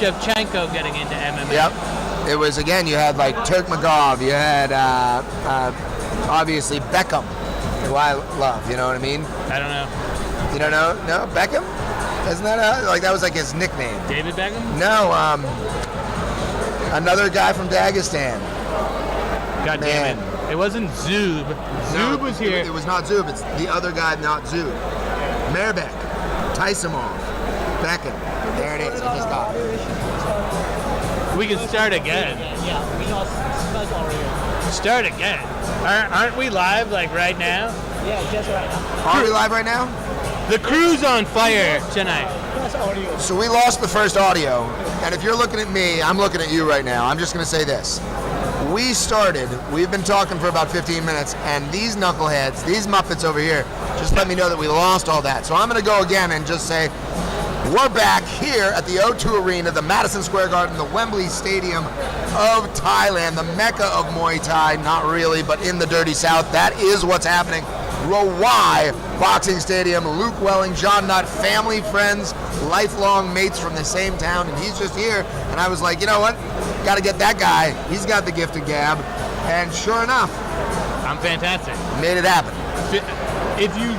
Shevchenko getting into MMA. Yep. It was, again, you had like Turkmagov, you had obviously Beckham, who I love, you know what I mean? I don't know. You don't know? No? Beckham? Isn't that like that was like his nickname? David Beckham? No, another guy from Dagestan. God damn it. It wasn't Zub. Zub was here. It was not Zub, it's the other guy, not Zub. Merbek, Taisimov, Beckham. There it is, I just got it. We can start again. Yeah, we lost already. Start again. Aren't we live like right now? Yeah, just right now. Are we live right now? The crew's on fire tonight. Plus audio. So we lost the first audio, and if you're looking at me, I'm looking at you right now. I'm just going to say this. We've been talking for about 15 minutes, and these knuckleheads, these Muppets over here, just let me know that we lost all that. So I'm going to go again and just say, we're back here at the O2 Arena, the Madison Square Garden, the Wembley Stadium of Thailand, the mecca of Muay Thai. Not really, but in the dirty South. That is what's happening. Rawai Boxing Stadium. Luke Welling, John Nutt, family, friends, lifelong mates from the same town, and he's just here. And I was like, you know what? Got to get that guy. He's got the gift of gab. And sure enough, I'm fantastic. made it happen. If you,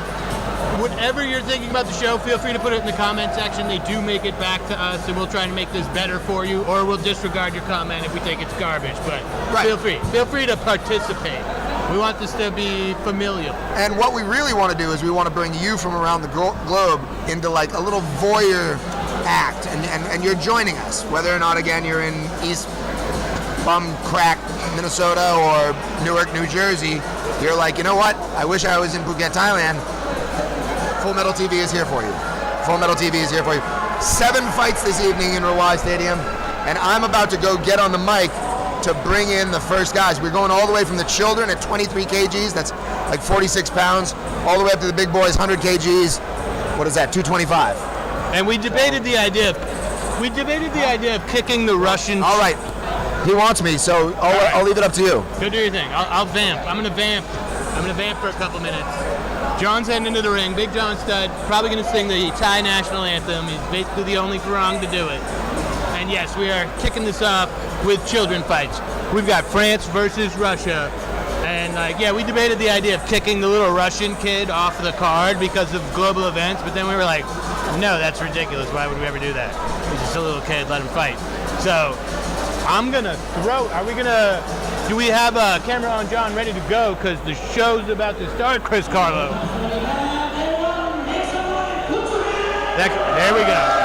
whatever you're thinking about the show, feel free to put it in the comment section. They do make it back to us, and we'll try to make this better for you, or we'll disregard your comment if we think it's garbage. But feel free to participate. We want this to be familial. And what we really want to do is we want to bring you from around the globe into like a little voyeur act, and you're joining us, whether or not, again, you're in East Bum Crack, Minnesota, or Newark, New Jersey. You're like, you know what? I wish I was in Phuket, Thailand. Full Metal TV is here for you. Full Metal TV is here for you. 7 fights this evening in Rawai Stadium, and I'm about to go get on the mic to bring in the first guys. We're going all the way from the children at 23 kgs, that's like 46 pounds, all the way up to the big boys, 100 kgs. What is that, 225? And we debated the idea of kicking the Russian. All right, he wants me, so I'll leave it up to you. Go do your thing. I'll vamp. I'm gonna vamp for a couple minutes. John's heading into the ring. Big John Stud, probably gonna sing the Thai national anthem. He's basically the only Farang to do it. And yes, we are kicking this off with children fights. We've got France versus Russia. And we debated the idea of kicking the little Russian kid off the card because of global events, but then we were like, no, that's ridiculous. Why would we ever do that? He's just a little kid, let him fight. So I'm gonna do we have a camera on John ready to go? Because the show's about to start, Chris Carlo. There we go.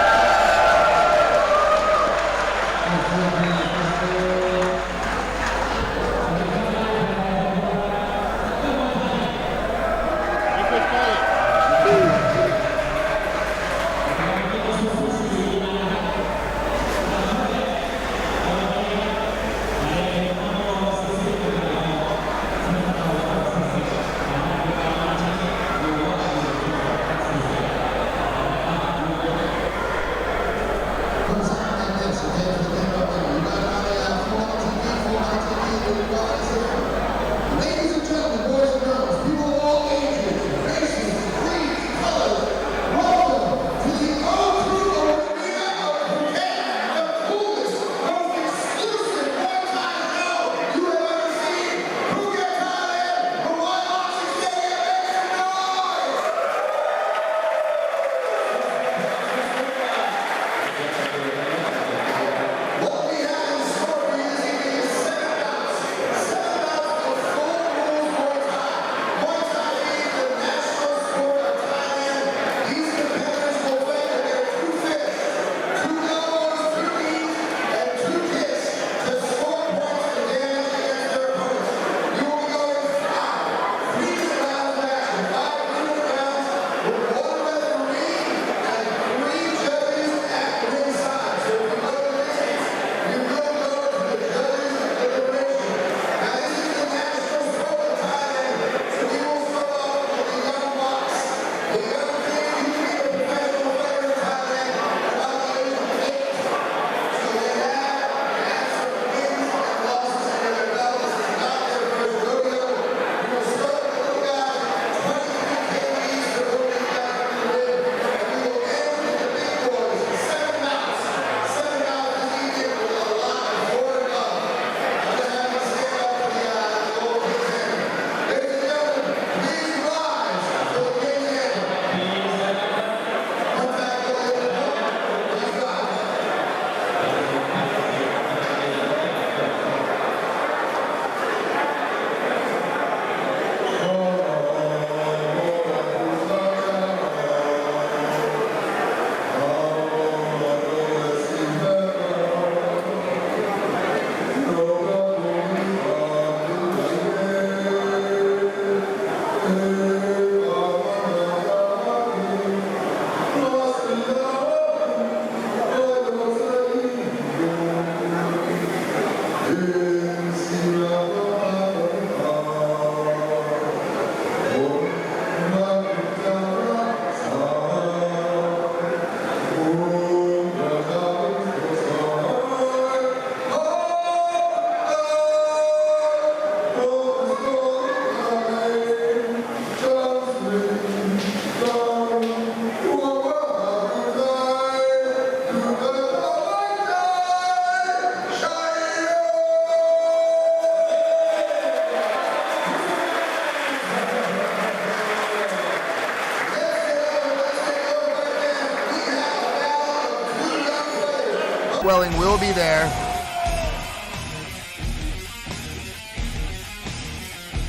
swelling will be there.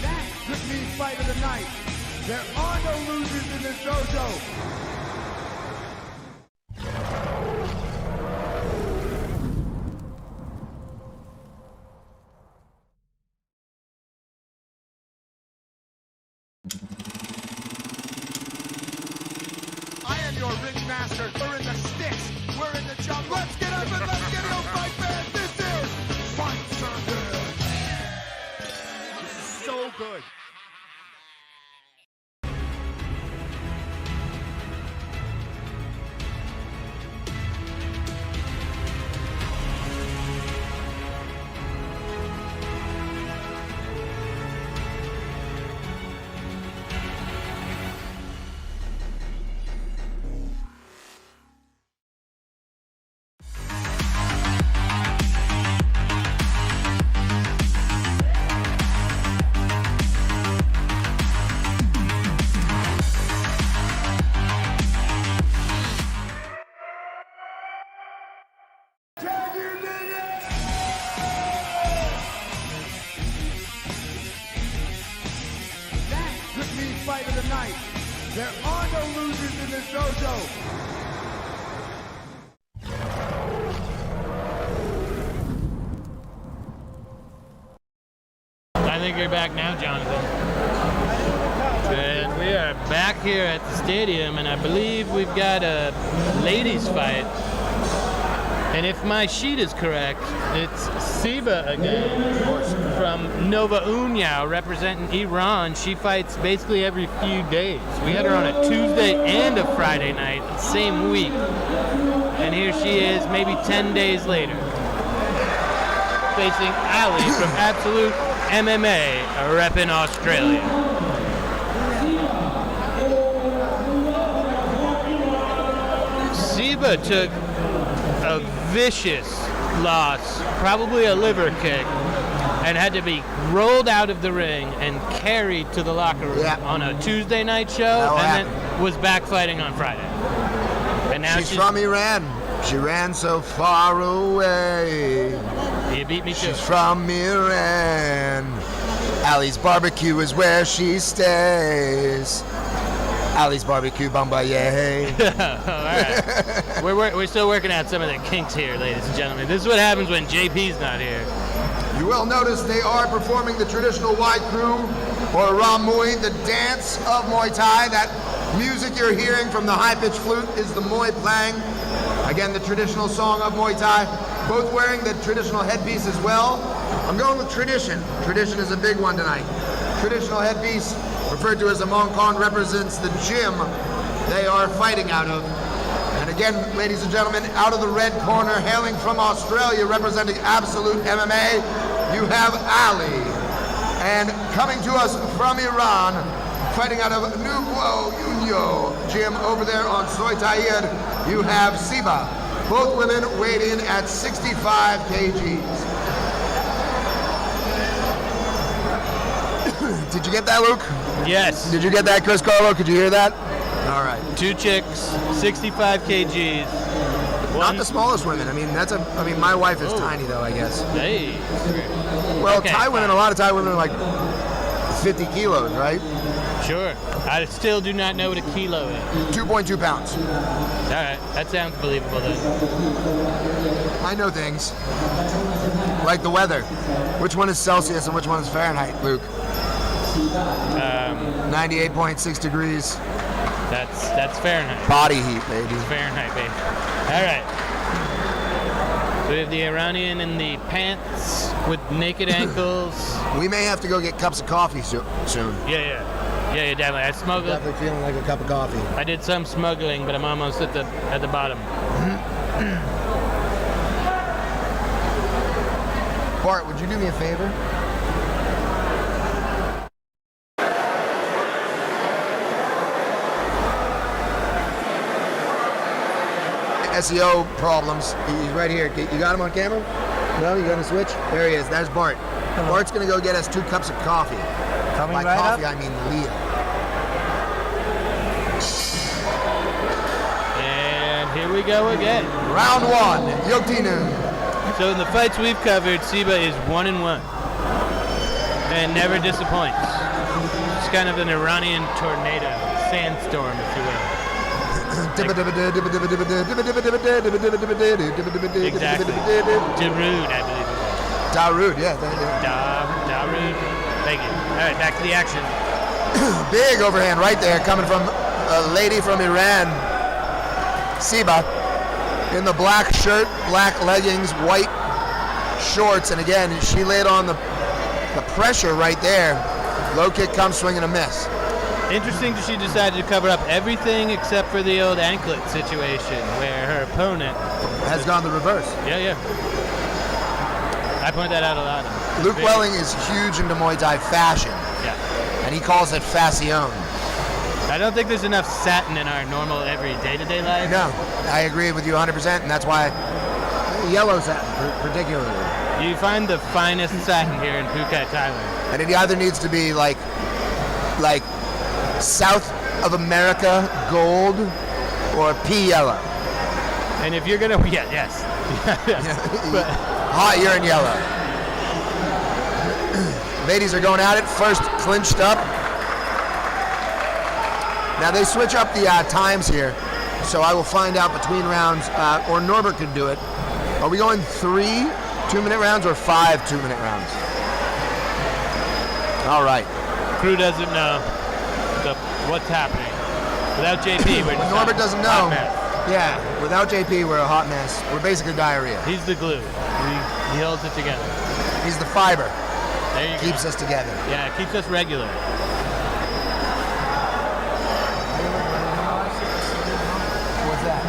That could be fight of the night. There are no losers in this dojo. I am your ring master. We're in the sticks. We're in the jungle. Let's get up and let's get it on Fight Fans. This is Fight Circus. This is so good. Fight of the night. There are no losers in this dojo. I think you're back now, Jonathan. And we are back here at the stadium, and I believe we've got a ladies' fight. And if my sheet is correct, it's Siba again from Nova União representing Iran. She fights basically every few days. We had her on a Tuesday and a Friday night, same week. And here she is, maybe 10 days later, facing Ali from Absolute MMA, a rep in Australia. Siba took a vicious loss, probably a liver kick, and had to be rolled out of the ring and carried to the locker room on a Tuesday night show, and then was back fighting on Friday. And now she's from Iran. She ran so far away. You beat me too. She's from Iran. Ali's Barbecue is where she stays. Ali's Barbecue, Bombaye. All right. We're still working out some of the kinks here, ladies and gentlemen. This is what happens when JP's not here. You will notice they are performing the traditional Wai Crew, or Ramui, the dance of Muay Thai. That music you're hearing from the high-pitched flute is the Muay playing. Again, the traditional song of Muay Thai. Both wearing the traditional headpiece as well. I'm going with tradition. Tradition is a big one tonight. Traditional headpiece, referred to as a Mongkon, represents the gym they are fighting out of. And again, ladies and gentlemen, out of the red corner, hailing from Australia, representing Absolute MMA, you have Ali. And coming to us from Iran, fighting out of Nova União gym over there on Soy Tayed, you have Siba. Both women weighed in at 65 kgs. Did you get that, Luke? Yes. Did you get that, Chris Carlo? Could you hear that? All right. Two chicks, 65 kgs. Not the smallest women. I mean, my wife is tiny though, I guess. Hey. Well, Okay, Thai women, a lot of Thai women are like 50 kilos, right? Sure. I still do not know what a kilo is. 2.2 pounds. All right. That sounds believable then. I know things. Like the weather. Which one is Celsius and which one is Fahrenheit, Luke? 98.6 degrees. That's Fahrenheit. Body heat, baby. It's Fahrenheit, baby. All right. We have the Iranian in the pants with naked ankles. We may have to go get cups of coffee soon. Yeah, definitely. I smuggled. Definitely feeling like a cup of coffee. I did some smuggling, but I'm almost at the bottom. Bart, would you do me a favor? SEO problems. He's right here. You got him on camera? No, you got to switch? There he is. There's Bart. Hello. Bart's going to go get us 2 cups of coffee. Coming By right coffee, up. I mean Leah. And here we we go again. Round 1, Yoktinu. So in the fights we've covered, Siba is 1-1 and never disappoints. It's kind of an Iranian tornado, sandstorm, if you will. Exactly. Darude, I believe it was. Darude, yeah. Darude. Thank you. All right, back to the action. Big overhand right there, coming from a lady from Iran. Siba in the black shirt, black leggings, white shorts, and again, she laid on the pressure right there. Low kick comes, swing and a miss. Interesting that she decided to cover up everything except for the old anklet situation where her opponent has gone the reverse. Yeah. I point that out a lot. Luke Welling is huge into Muay Thai fashion. Yeah. And he calls it fashion. I don't think there's enough satin in our normal every day-to-day life. No, I agree with you 100%, and that's why yellow satin particularly. You find the finest satin here in Phuket, Thailand. And it either needs to be like South of America gold or pea yellow. And if you're gonna, yes. But, hot, you're in yellow. Ladies are going at it. First clinched up. Now they switch up the times here, so I will find out between rounds, or Norbert could do it. Are we going 3 2-minute rounds or 5 2-minute rounds? All right. Crew doesn't know what's happening. Without JP, we're just Norbert doesn't know. hot mess. Yeah, without JP, we're a hot mess. We're basically diarrhea. He's the glue. He holds it together. He's the fiber. There you Keeps go. us together. Yeah, it keeps us regular. What's that?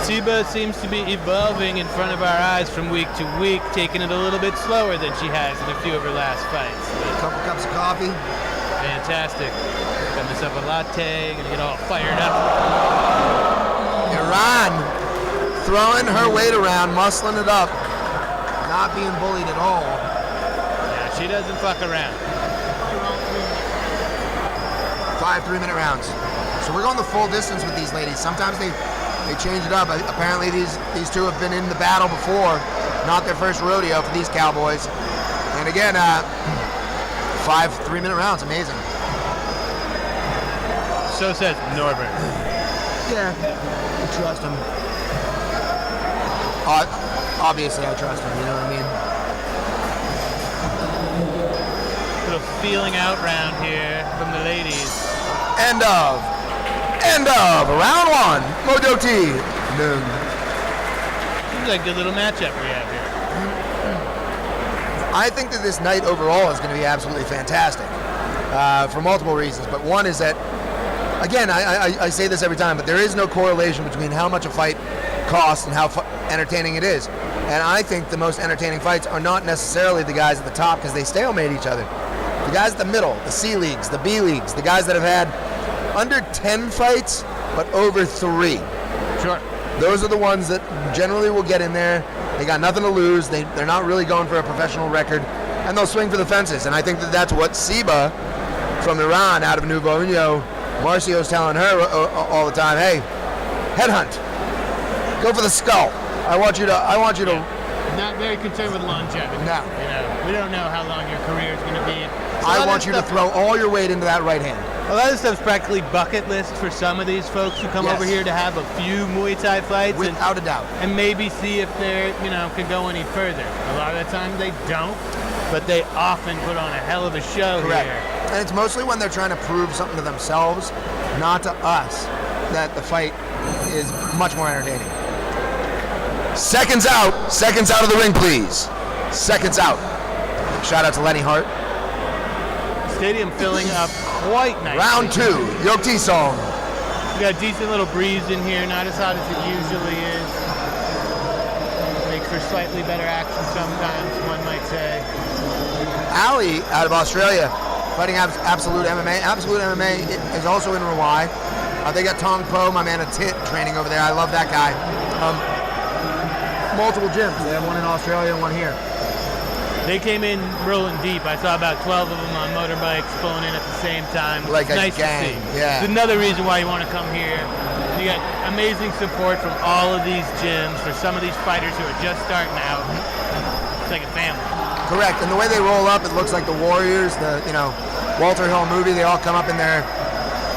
Siba seems to be evolving in front of our eyes from week to week, taking it a little bit slower than she has in a few of her last fights. A couple cups of coffee. Fantastic. Got myself a latte, gonna get all fired up. Iran throwing her weight around, muscling it up, not being bullied at all. Yeah, she doesn't fuck around. 5 3-minute rounds. So we're going the full distance with these ladies. Sometimes they change it up. Apparently these two have been in the battle before. Not their first rodeo for these cowboys. And again, 5 3-minute rounds. Amazing. So says Norbert. Yeah, I trust him. Obviously, I trust him. You know what I mean? Little feeling out round here from the ladies. End of round 1. Mojo T. Noon. Seems like a good little matchup we have here. I think that this night overall is going to be absolutely fantastic for multiple reasons. But one is that, again, I say this every time, but there is no correlation between how much a fight costs and how entertaining it is. And I think the most entertaining fights are not necessarily the guys at the top because they stalemate each other. The guys at the middle, the C leagues, the B leagues, the guys that have had under 10 fights but over 3. Sure. Those are the ones that generally will get in there. They got nothing to lose. They're not really going for a professional record, and they'll swing for the fences. And I think that that's what Siba from Iran out of Nouveau Union, Marcio's telling her all the time, hey, headhunt. Go for the skull. I want you to. Not very concerned with longevity. No. You know, we don't know how long your career is going to be. I want you to throw all your weight into that right hand. A lot of stuff's practically bucket list for some of these folks who come Yes. over here to have a few Muay Thai fights Without a doubt. and maybe see if they're, could go any further. A lot of the time they don't, but they often put on a hell of a show Correct. here. And it's mostly when they're trying to prove something to themselves, not to us, that the fight is much more entertaining. Seconds out of the ring, please. Seconds out. Shout out to Lenny Hart. Stadium filling up quite nicely. Round 2, Yokti song. We got a decent little breeze in here, not as hot as it usually is. Makes for slightly better action sometimes, one might say. Ali out of Australia, fighting Absolute MMA. Absolute MMA is also in Rawai. They got Tong Po, my man, a tit training over there. I love that guy. Multiple gyms. They have one in Australia and one here. They came in rolling deep. I saw about 12 of them on motorbikes pulling in at the same time. Like it's a nice gang, to see. yeah. It's another reason why you want to come here. You got amazing support from all of these gyms for some of these fighters who are just starting out. It's like a family. Correct, and the way they roll up, it looks like the Warriors, the Walter Hill movie. They all come up in their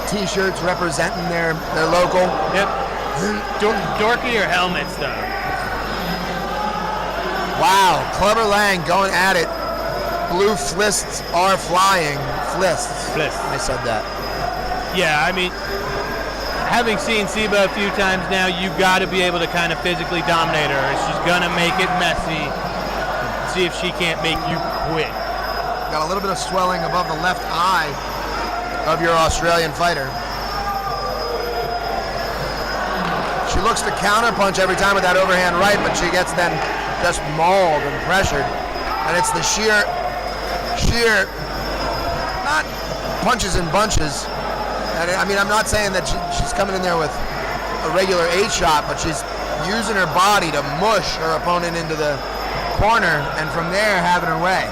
T-shirts representing their local. Yep. Dorkier helmets, though. Wow, Clubber Lang going at it. Blue flists are flying. Flists. I said that. Yeah, I mean, having seen Siba a few times now, you got to be able to kind of physically dominate her. She's going to make it messy. See if she can't make you quit. Got a little bit of swelling above the left eye of your Australian fighter. She looks to counterpunch every time with that overhand right, but she gets then just mauled and pressured. And it's the sheer, not punches and bunches. And I mean, I'm not saying that she's coming in there with a regular 8-shot, but she's using her body to mush her opponent into the corner, and from there having her way.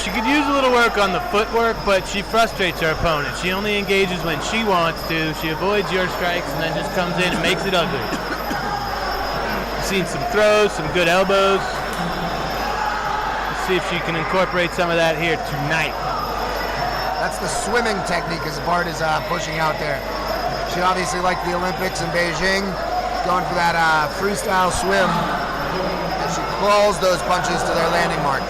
She could use a little work on the footwork, but she frustrates her opponent. She only engages when she wants to. She avoids your strikes and then just comes in and makes it ugly. Seen some throws, some good elbows. Let's see if she can incorporate some of that here tonight. That's the swimming technique as Bart is pushing out there. She obviously liked the Olympics in Beijing. She's going for that freestyle swim. And she crawls those punches to their landing mark.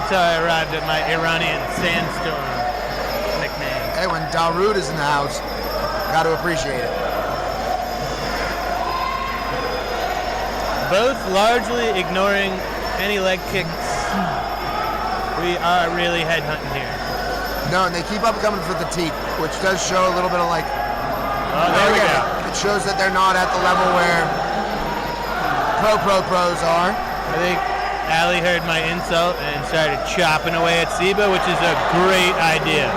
That's how I arrived at my Iranian sandstorm nickname. Hey, when Darude is in the house, got to appreciate it. Both largely ignoring any leg kicks. We are really headhunting here. No, and they keep up coming for the teeth, which does show a little bit of like. Oh, there we go. It shows that they're not at the level where pros are. I think Ali heard my insult and started chopping away at Siba, which is a great idea.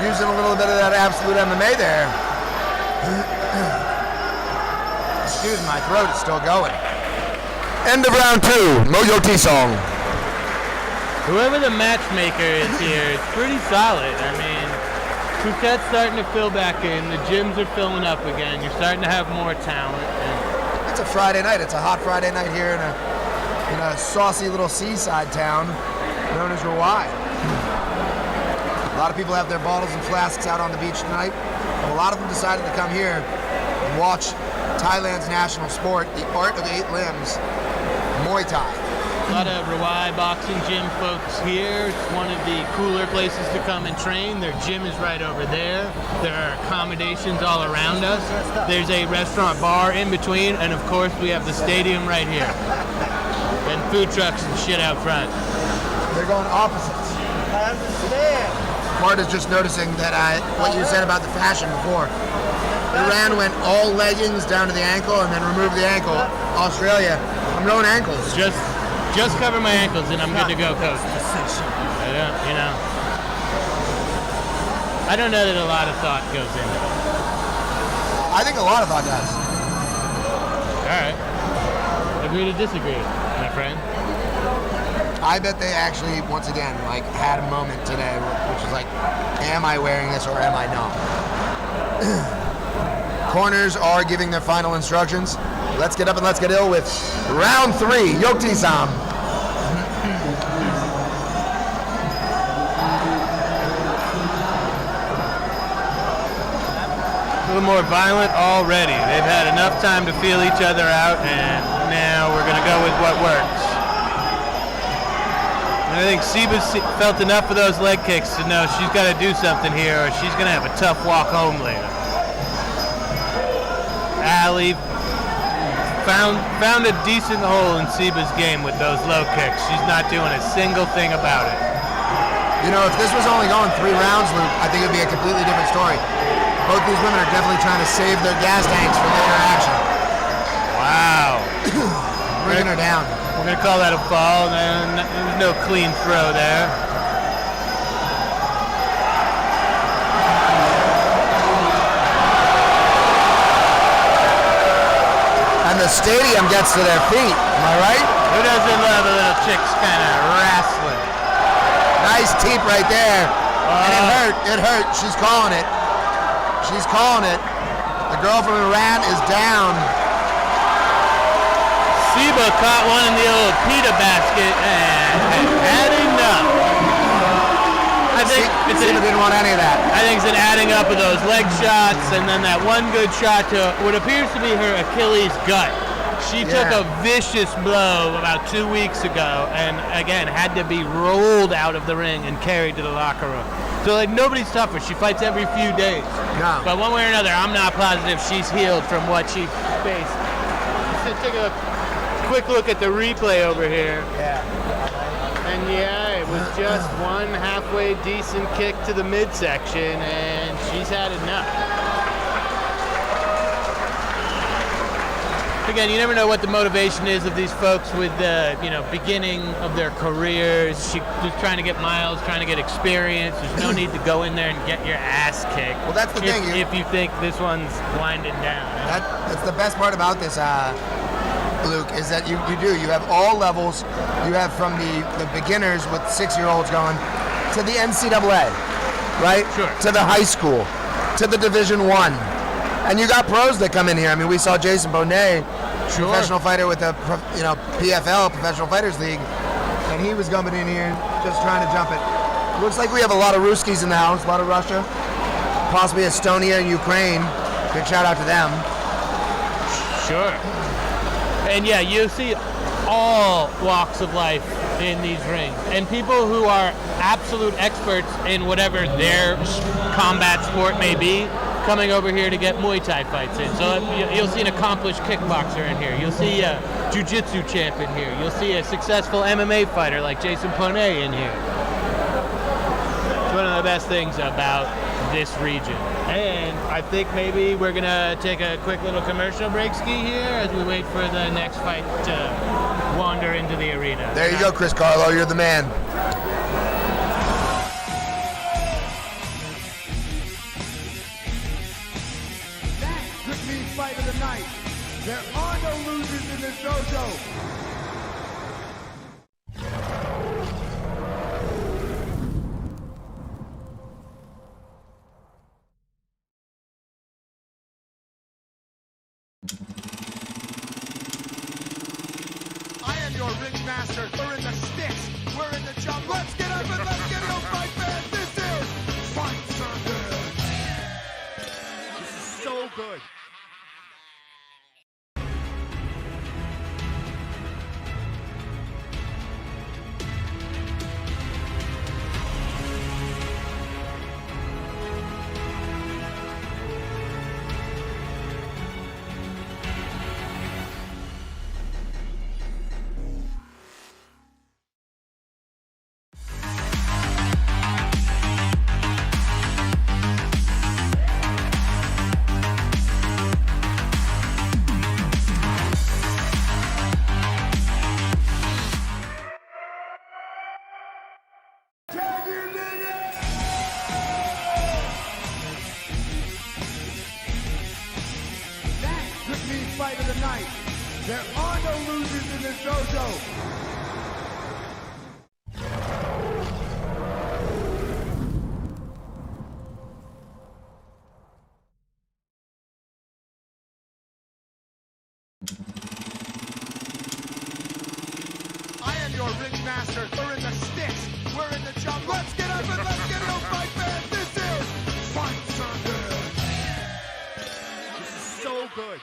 Using a little bit of that absolute MMA there. Excuse me, my throat is still going. End of round 2, Mojo T-Song. Whoever the matchmaker is here is pretty solid. I mean, Phuket's starting to fill back in. The gyms are filling up again. You're starting to have more talent. And It's a Friday night. It's a hot Friday night here in a saucy little seaside town known as Rawai. A lot of people have their bottles and flasks out on the beach tonight. A lot of them decided to come here and watch Thailand's national sport, the art of 8 limbs, Muay Thai. a lot of Rawai boxing gym folks here. It's one of the cooler places to come and train. Their gym is right over there. There are accommodations all around us. There's a restaurant bar in between, and of course we have the stadium right here. And food trucks and shit out front. They're going opposites. I understand. Marta's just noticing that what you said about the fashion before. Iran went all leggings down to the ankle and then removed the ankle. Australia, I'm going ankles. Just cover my ankles and I'm good to go, coach. I don't know that a lot of thought goes into it. I think a lot of thought does. All right. Agree to disagree, my friend. I bet they actually, once again, had a moment today, which is like, am I wearing this or am I not? Corners are giving their final instructions. Let's get up and let's get ill with round 3, Yokti-sam. A little more violent already. They've had enough time to feel each other out, and now we're going to go with what works. And I think Siba's felt enough of those leg kicks to know she's got to do something here or she's going to have a tough walk home later. Ali found a decent hole in Siba's game with those low kicks. She's not doing a single thing about it. You know, if this was only going 3 rounds, Luke, I think it would be a completely different story. Both these women are definitely trying to save their gas tanks for the interaction. Wow. Bringing her down. We're going to call that a fall. There's no clean throw there. stadium gets to their feet. Am I right? Who doesn't love a little chicks kind of wrestling? Nice teep right there. And it hurt. It hurt. She's calling it. She's calling it. The girl from Iran is down. Siba caught one in the old pita basket and had enough. I think Siba didn't want any of that. I think it's an adding up of those leg shots and then that one good shot to what appears to be her Achilles gut. She took a vicious blow about 2 weeks ago and again had to be rolled out of the ring and carried to the locker room. So like nobody's tougher. She fights every few days. No. But one way or another, I'm not positive she's healed from what she faced. Let's take a quick look at the replay over here. Yeah. And yeah, it was just one halfway decent kick to the midsection, and she's had enough. Again, you never know what the motivation is of these folks with the beginning of their careers. She's trying to get miles, trying to get experience. There's no need to go in there and get your ass kicked. Well, that's the thing. If you think this one's winding down. That's the best part about this, Luke, is that you have all levels. You have from the beginners with 6-year-olds going to the NCAA, right? Sure. To the high school, to the Division I. And you got pros that come in here. I mean, we saw Jason Bonet, professional fighter with the PFL, Professional Fighters League, and he was coming in here just trying to jump it. Looks like we have a lot of Ruskies in the house, a lot of Russia, possibly Estonia and Ukraine. Big shout out to them. Sure. And yeah, you see all walks of life in these rings, and people who are absolute experts in whatever their combat sport may be, coming over here to get Muay Thai fights in. So you'll see an accomplished kickboxer in here. You'll see a jiu-jitsu champ in here. You'll see a successful MMA fighter like Jason Poney in here. It's one of the best things about this region. And I think maybe we're going to take a quick little commercial break ski here as we wait for the next fight to wander into the arena. There you go, Chris Carlo. You're the man. Fight of the night. There are no losers in this dojo. I am your ring master. We're in the sticks. We're in the jungle. Let's get up and let's get it on fight fans. This is Fight Circuit. This is so good. Fight of the night. There are no losers in this dojo. I am your ring master. We're in the sticks. We're in the jungle. Let's get up and let's get it on fight fans. This is Fight Circuit. This is so good.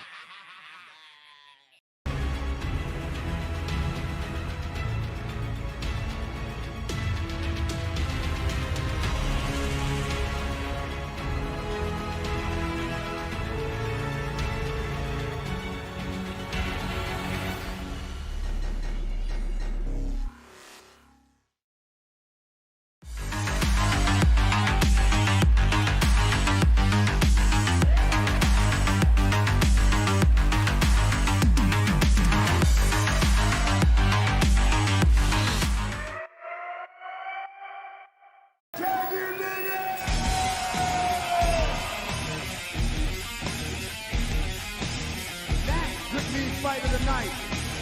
tonight.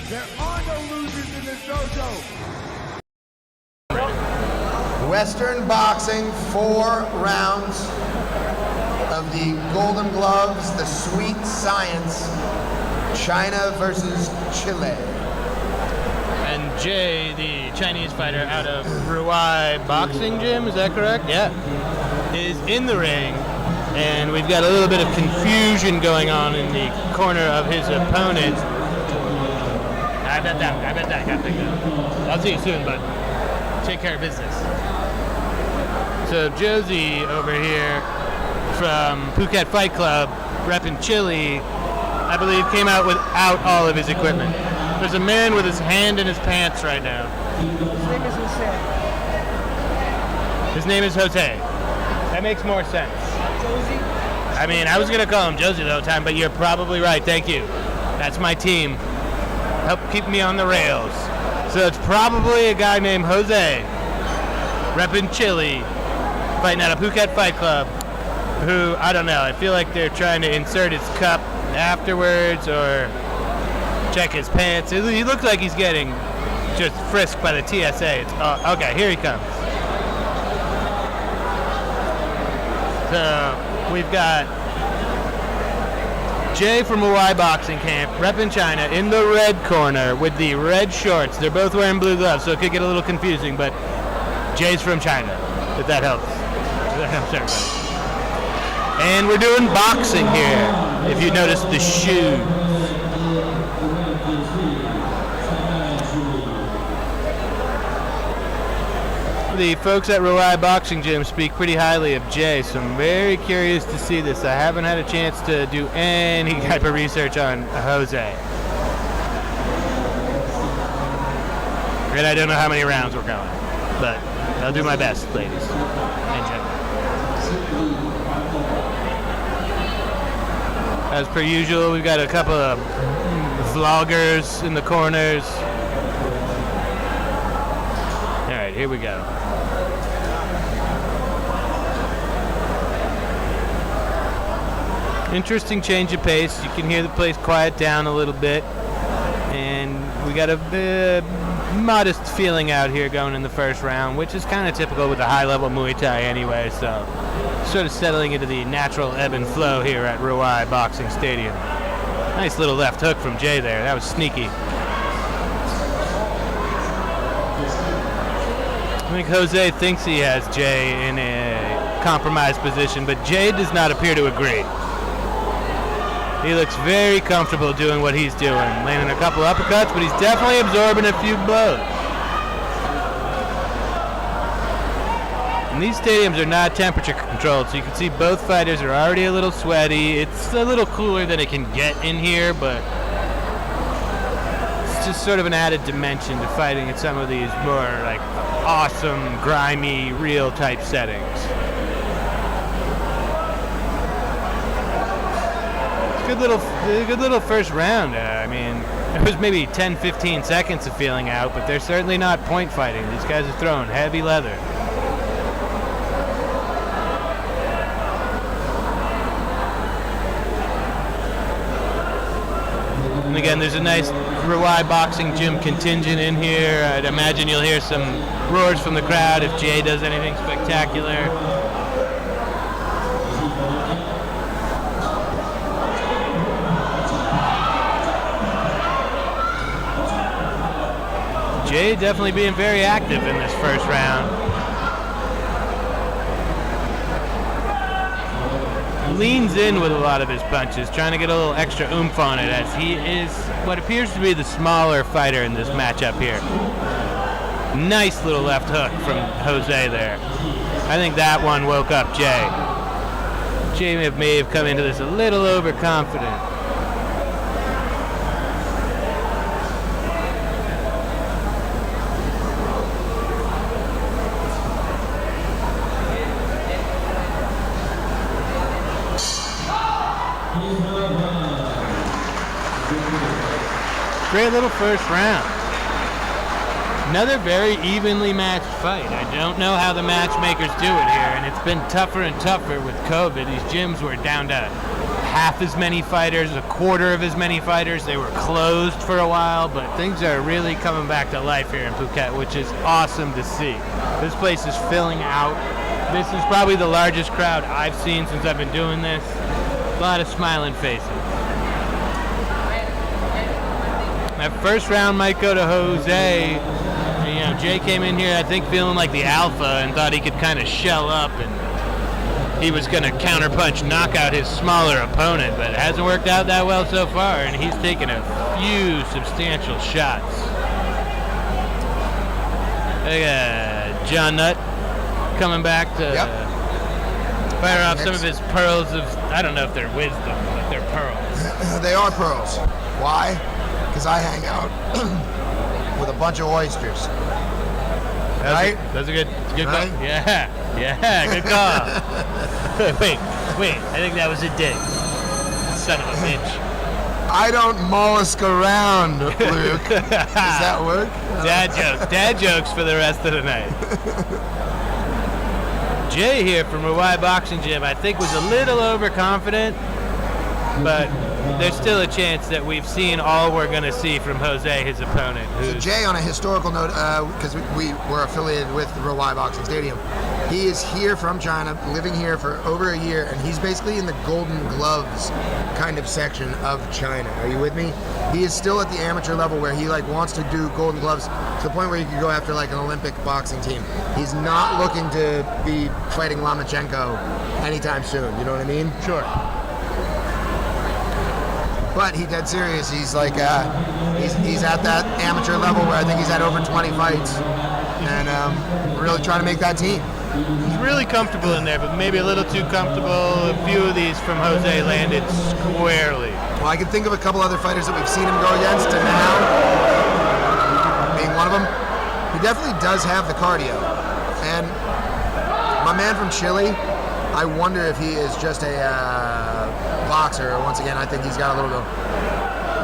There are no losers in this dojo. Western boxing, 4 rounds of the Golden Gloves, the Sweet Science, China versus Chile. And Jay, the Chinese fighter out of Rawai Boxing Gym, is that correct? Yeah. Is in the ring, and we've got a little bit of confusion going on in the corner of his opponent. I bet that got picked up. I'll see you soon, bud. Take care of business. So Josie over here from Phuket Fight Club, repping Chile, I believe came out without all of his equipment. There's a man with his hand in his pants right now. His name is Jose. His name is Jose. That makes more sense. Josie? I mean, I was going to call him Josie the whole time, but you're probably right. Thank you. That's my team. Help keep me on the rails. So it's probably a guy named Jose, repping Chile, fighting out of Phuket Fight Club, who, I don't know, I feel like they're trying to insert his cup afterwards or check his pants. He looks like he's getting just frisked by the TSA. Okay, here he comes. So we've got Jay from Hawaii Boxing Camp, repping China, in the red corner with the red shorts. They're both wearing blue gloves, so it could get a little confusing, but Jay's from China, if that helps. If that helps everybody. And we're doing boxing here, if you notice the shoes. The folks at Rawai Boxing Gym speak pretty highly of Jay, so I'm very curious to see this. I haven't had a chance to do any type of research on Jose. And I don't know how many rounds we're going, but I'll do my best, ladies and gentlemen. As per usual, we've got a couple of vloggers in the corners. All right, here we go. Interesting change of pace. You can hear the place quiet down a little bit, and we got a modest feeling out here going in the first round, which is kind of typical with the high-level Muay Thai anyway, so sort of settling into the natural ebb and flow here at Rawai Boxing Stadium. Nice little left hook from Jay there. That was sneaky. I think Jose thinks he has Jay in a compromised position, but Jay does not appear to agree. He looks very comfortable doing what he's doing, landing a couple uppercuts, but he's definitely absorbing a few blows. And these stadiums are not temperature controlled, so you can see both fighters are already a little sweaty. It's a little cooler than it can get in here, but it's just sort of an added dimension to fighting in some of these more like awesome, grimy, real type settings. Good little first round. I mean, it was maybe 10-15 seconds of feeling out, but they're certainly not point fighting. These guys are throwing heavy leather. And again, there's a nice Rawai Boxing Gym contingent in here. I'd imagine you'll hear some roars from the crowd if Jay does anything spectacular. Jay definitely being very active in this first round. Leans in with a lot of his punches, trying to get a little extra oomph on it, as he is what appears to be the smaller fighter in this matchup here. Nice little left hook from Jose there. I think that one woke up Jay. Jay may have come into this a little overconfident. Great little first round. Another very evenly matched fight. I don't know how the matchmakers do it here, and it's been tougher and tougher with COVID. These gyms were down to half as many fighters, a quarter of as many fighters. They were closed for a while, but things are really coming back to life here in Phuket, which is awesome to see. This place is filling out. This is probably the largest crowd I've seen since I've been doing this. A lot of smiling faces. That first round might go to Jose. You know, Jay came in here, I think, feeling like the alpha and thought he could kind of shell up and he was going to counterpunch, knock out his smaller opponent, but it hasn't worked out that well so far, and he's taken a few substantial shots. Look at John Nutt coming back to fire off some of his pearls of, I don't know if they're wisdom, but they're pearls. They are pearls. Why? Because I hang out with a bunch of oysters. That's a good Right? call. Yeah, good call. wait, I think that was a dig. Son of a bitch. I don't mollusk around, Luke. Does that work? Dad jokes for the rest of the night. Jay here from Rawai Boxing Gym, I think, was a little overconfident, but there's still a chance that we've seen all we're going to see from Jose, his opponent. So Jay, on a historical note, because we were affiliated with the Rawai Boxing Stadium, he is here from China, living here for over a year, and he's basically in the Golden Gloves kind of section of China. Are you with me? He is still at the amateur level where he wants to do Golden Gloves to the point where he could go after an Olympic boxing team. He's not looking to be fighting Lomachenko anytime soon. You know what I mean? Sure. But he's dead serious. He's he's at that amateur level where I think he's had over 20 fights, and really trying to make that team. He's really comfortable in there, but maybe a little too comfortable. A few of these from Jose landed squarely. Well, I can think of a couple other fighters that we've seen him go against, and now being one of them, he definitely does have the cardio. And my man from Chile, I wonder if he is just a boxer. Once again, I think he's got a little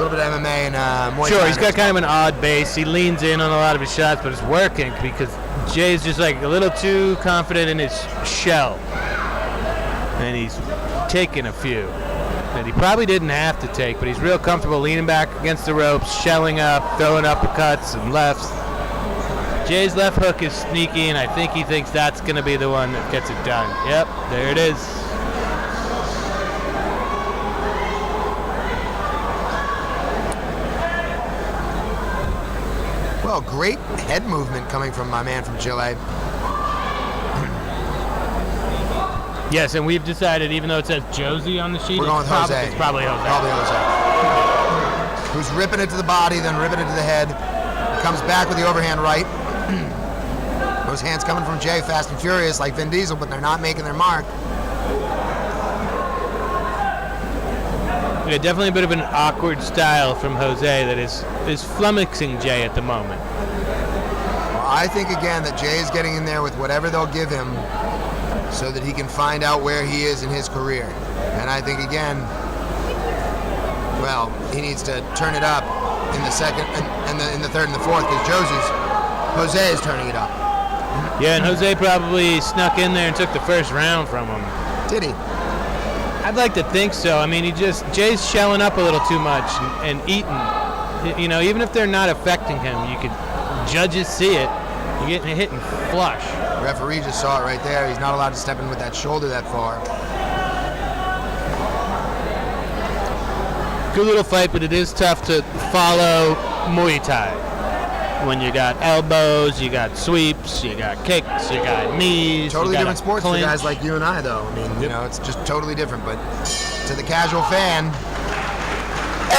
bit of MMA and Muay Thai. Sure, he's got kind of an odd base. He leans in on a lot of his shots, but it's working because Jay's just a little too confident in his shell, and he's taking a few that he probably didn't have to take, but he's real comfortable leaning back against the ropes, shelling up, throwing uppercuts and lefts. Jay's left hook is sneaky, and I think he thinks that's going to be the one that gets it done. Yep, there it is. Well, great head movement coming from my man from Chile. Yes, and we've decided, even though it says Josie on the sheet, We're going with Jose. It's probably Jose. Probably Jose. Who's ripping it to the body, then ripping it to the head. Comes back with the overhand right. Those hands coming from Jay, fast and furious, like Vin Diesel, but they're not making their mark. Yeah, definitely a bit of an awkward style from Jose that is flummoxing Jay at the moment. Well, I think, again, that Jay is getting in there with whatever they'll give him so that he can find out where he is in his career. And I think, again, well, he needs to turn it up in the second, and in the third and the fourth, because Jose is turning it up. Yeah, and Jose probably snuck in there and took the first round from him. Did he? I'd like to think so. I mean, Jay's shelling up a little too much and eating. You know, even if they're not affecting him, you can judges see it. You're getting hit and flush. The referee just saw it right there. He's not allowed to step in with that shoulder that far. Good little fight, but it is tough to follow Muay Thai. When you got elbows, you got sweeps, you got kicks, you got knees. Totally you got different sports clinch. for guys like you and I, though. I mean, you know, it's just totally different. But to the casual fan,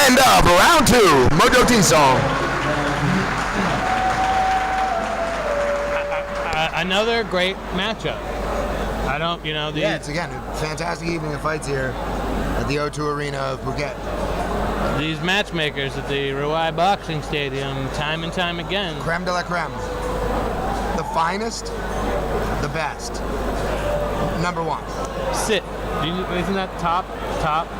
end of round two, Mojo T song. Another great matchup. I don't, you know, Yeah, it's again a fantastic evening of fights here at the O2 Arena of Phuket. these matchmakers at the Rawai Boxing Stadium, time and time again. Creme de la creme. The finest, the best. Number one. Sit. Isn't that top?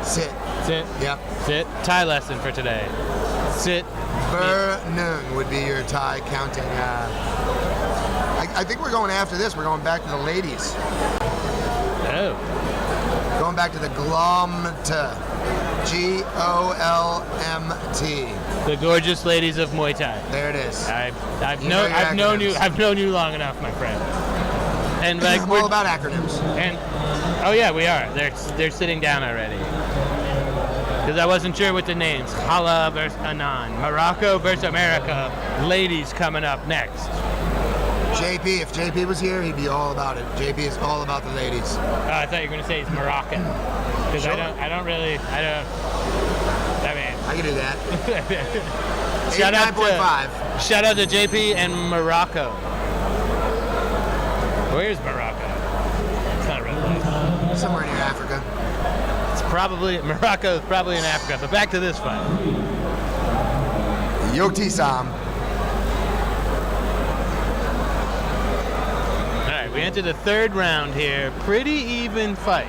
Sit. Sit. Yep. Sit. Thai lesson for today. Sit. Noon would be your Thai counting. I think we're going after this. We're going back to the ladies. Oh. Going back to the GlomT. G-O-L-M-T. The gorgeous ladies of Muay Thai. There it is. I've You know your known you. acronyms. I've known you long enough, my friend. And like I'm all about acronyms. And oh yeah, we are. They're sitting down already. Because I wasn't sure what the names. Hala versus Anan. Morocco versus America. Ladies coming up next. JP, if JP was here, he'd be all about it. JP is all about the ladies. I thought you were gonna say he's Moroccan. Because Sure. I I can do that. Shout out 89.5. Shout out to JP and Morocco. Where's Morocco? It's not a real place. Somewhere near Africa. Morocco is probably in Africa. But back to this fight. Yokti-sam. All right, we enter the third round here. Pretty even fight.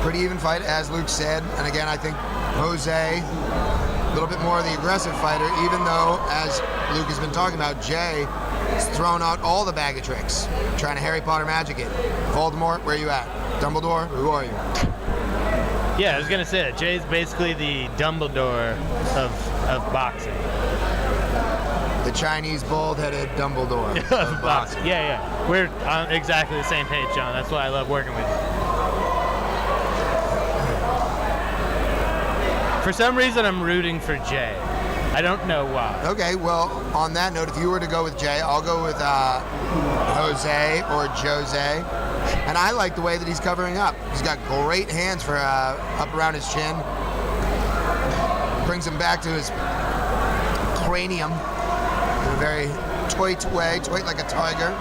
Pretty even fight, as Luke said. And again, I think Jose, a little bit more of the aggressive fighter, even though, as Luke has been talking about, Jay has thrown out all the bag of tricks, trying to Harry Potter magic it. Voldemort, where you at? Dumbledore, who are you? Yeah, I was gonna say that Jay's basically the Dumbledore of boxing. The Chinese bald-headed Dumbledore of boxing. Yeah. We're on exactly the same page, John. That's why I love working with you. For some reason, I'm rooting for Jay. I don't know why. Okay, well, on that note, if you were to go with Jay, I'll go with Jose or Jose. And I like the way that he's covering up. He's got great hands for up around his chin. Brings him back to his cranium in a very toit way, toit like a tiger.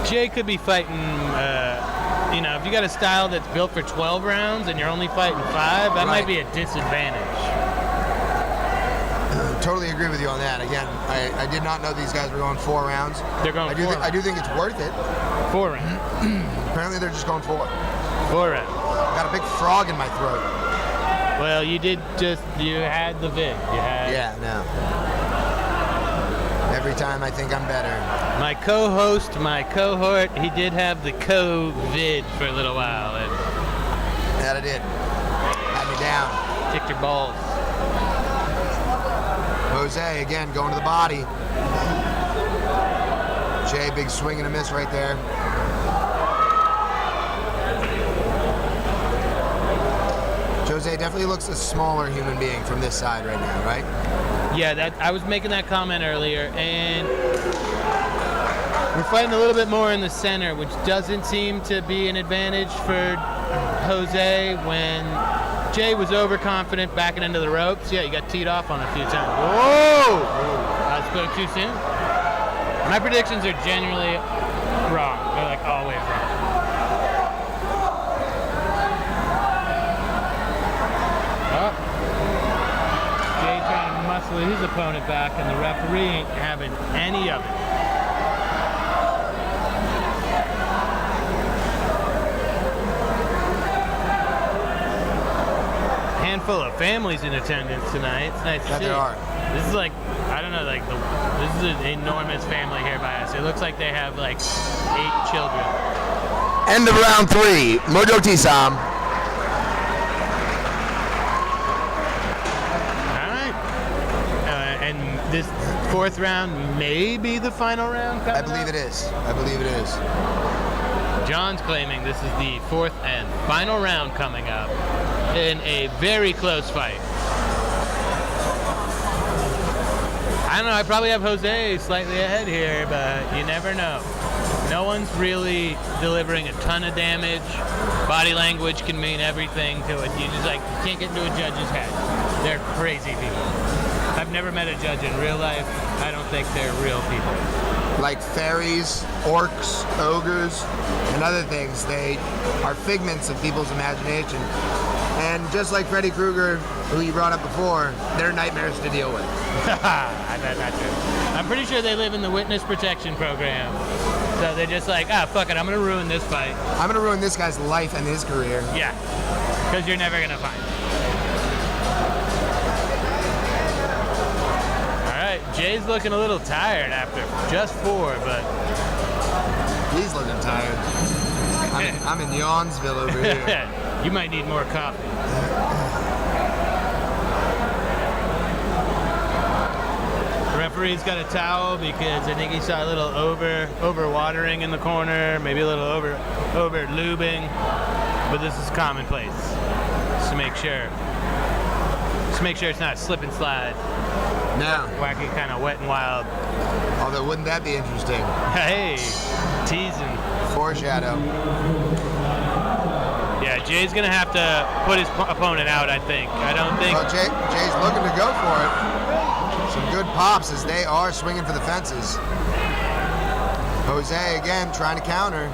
Jay could be fighting, if you got a style that's built for 12 rounds and you're only fighting 5, that might be a disadvantage. Totally agree with you on that. Again, I did not know these guys were going 4 rounds. They're going 4 rounds. I do think it's worth it. 4 rounds. Apparently they're just going 4. 4 rounds. Got a big frog in my throat. Well, you had the vid. Yeah, no. Every time I think I'm better. My co-host, my cohort, he did have the COVID for a little while. And That I did. Had me down. kicked your balls. Jose, again, going to the body. Jay, big swing and a miss right there. Jose definitely looks a smaller human being from this side right now, right? Yeah, I was making that comment earlier, and we're fighting a little bit more in the center, which doesn't seem to be an advantage for Jose when Jay was overconfident backing into the ropes. Yeah, you got teed off on a few times. Whoa! I spoke too soon. My predictions are generally wrong. They're like always wrong. Oh. Jay trying to muscle his opponent back, and the referee ain't having any of it. Handful of families in attendance tonight. It's nice to see. There are. This is like, I don't know, this is an enormous family here by us. It looks like they have like 8 children. End of round 3. Mojo T-Sam. All right. And this 4th round may be the final round coming I believe it is. I believe it is. John's claiming this is the 4th and final round coming up in a very close fight. I don't know, I probably have Jose slightly ahead here, but you never know. No one's really delivering a ton of damage. Body language can mean everything to it. You can't get into a judge's head. They're crazy people. I've never met a judge in real life. I don't think they're real people. Like fairies, orcs, ogres, and other things. They are figments of people's imagination. And just like Freddy Krueger, who you brought up before, they're nightmares to deal with. I bet not true. I'm pretty sure they live in the witness protection program. So they're just like, fuck it, I'm going to ruin this fight. I'm going to ruin this guy's life and his career. Yeah, because you're never going to find it. All right, Jay's looking a little tired after just 4, but He's looking tired. I'm in Yawnsville over here. you might need more coffee. The referee's got a towel because I think he saw a little over watering in the corner, maybe a little over lubing, but this is commonplace. Just to make sure it's not slip and slide. No. Wacky, kind of wet and wild. Although, wouldn't that be interesting? Hey, teasing. Foreshadow. Yeah, Jay's gonna have to put his opponent out, I think. I don't think. Well, Jay's looking to go for it. Some good pops as they are swinging for the fences. Jose again trying to counter.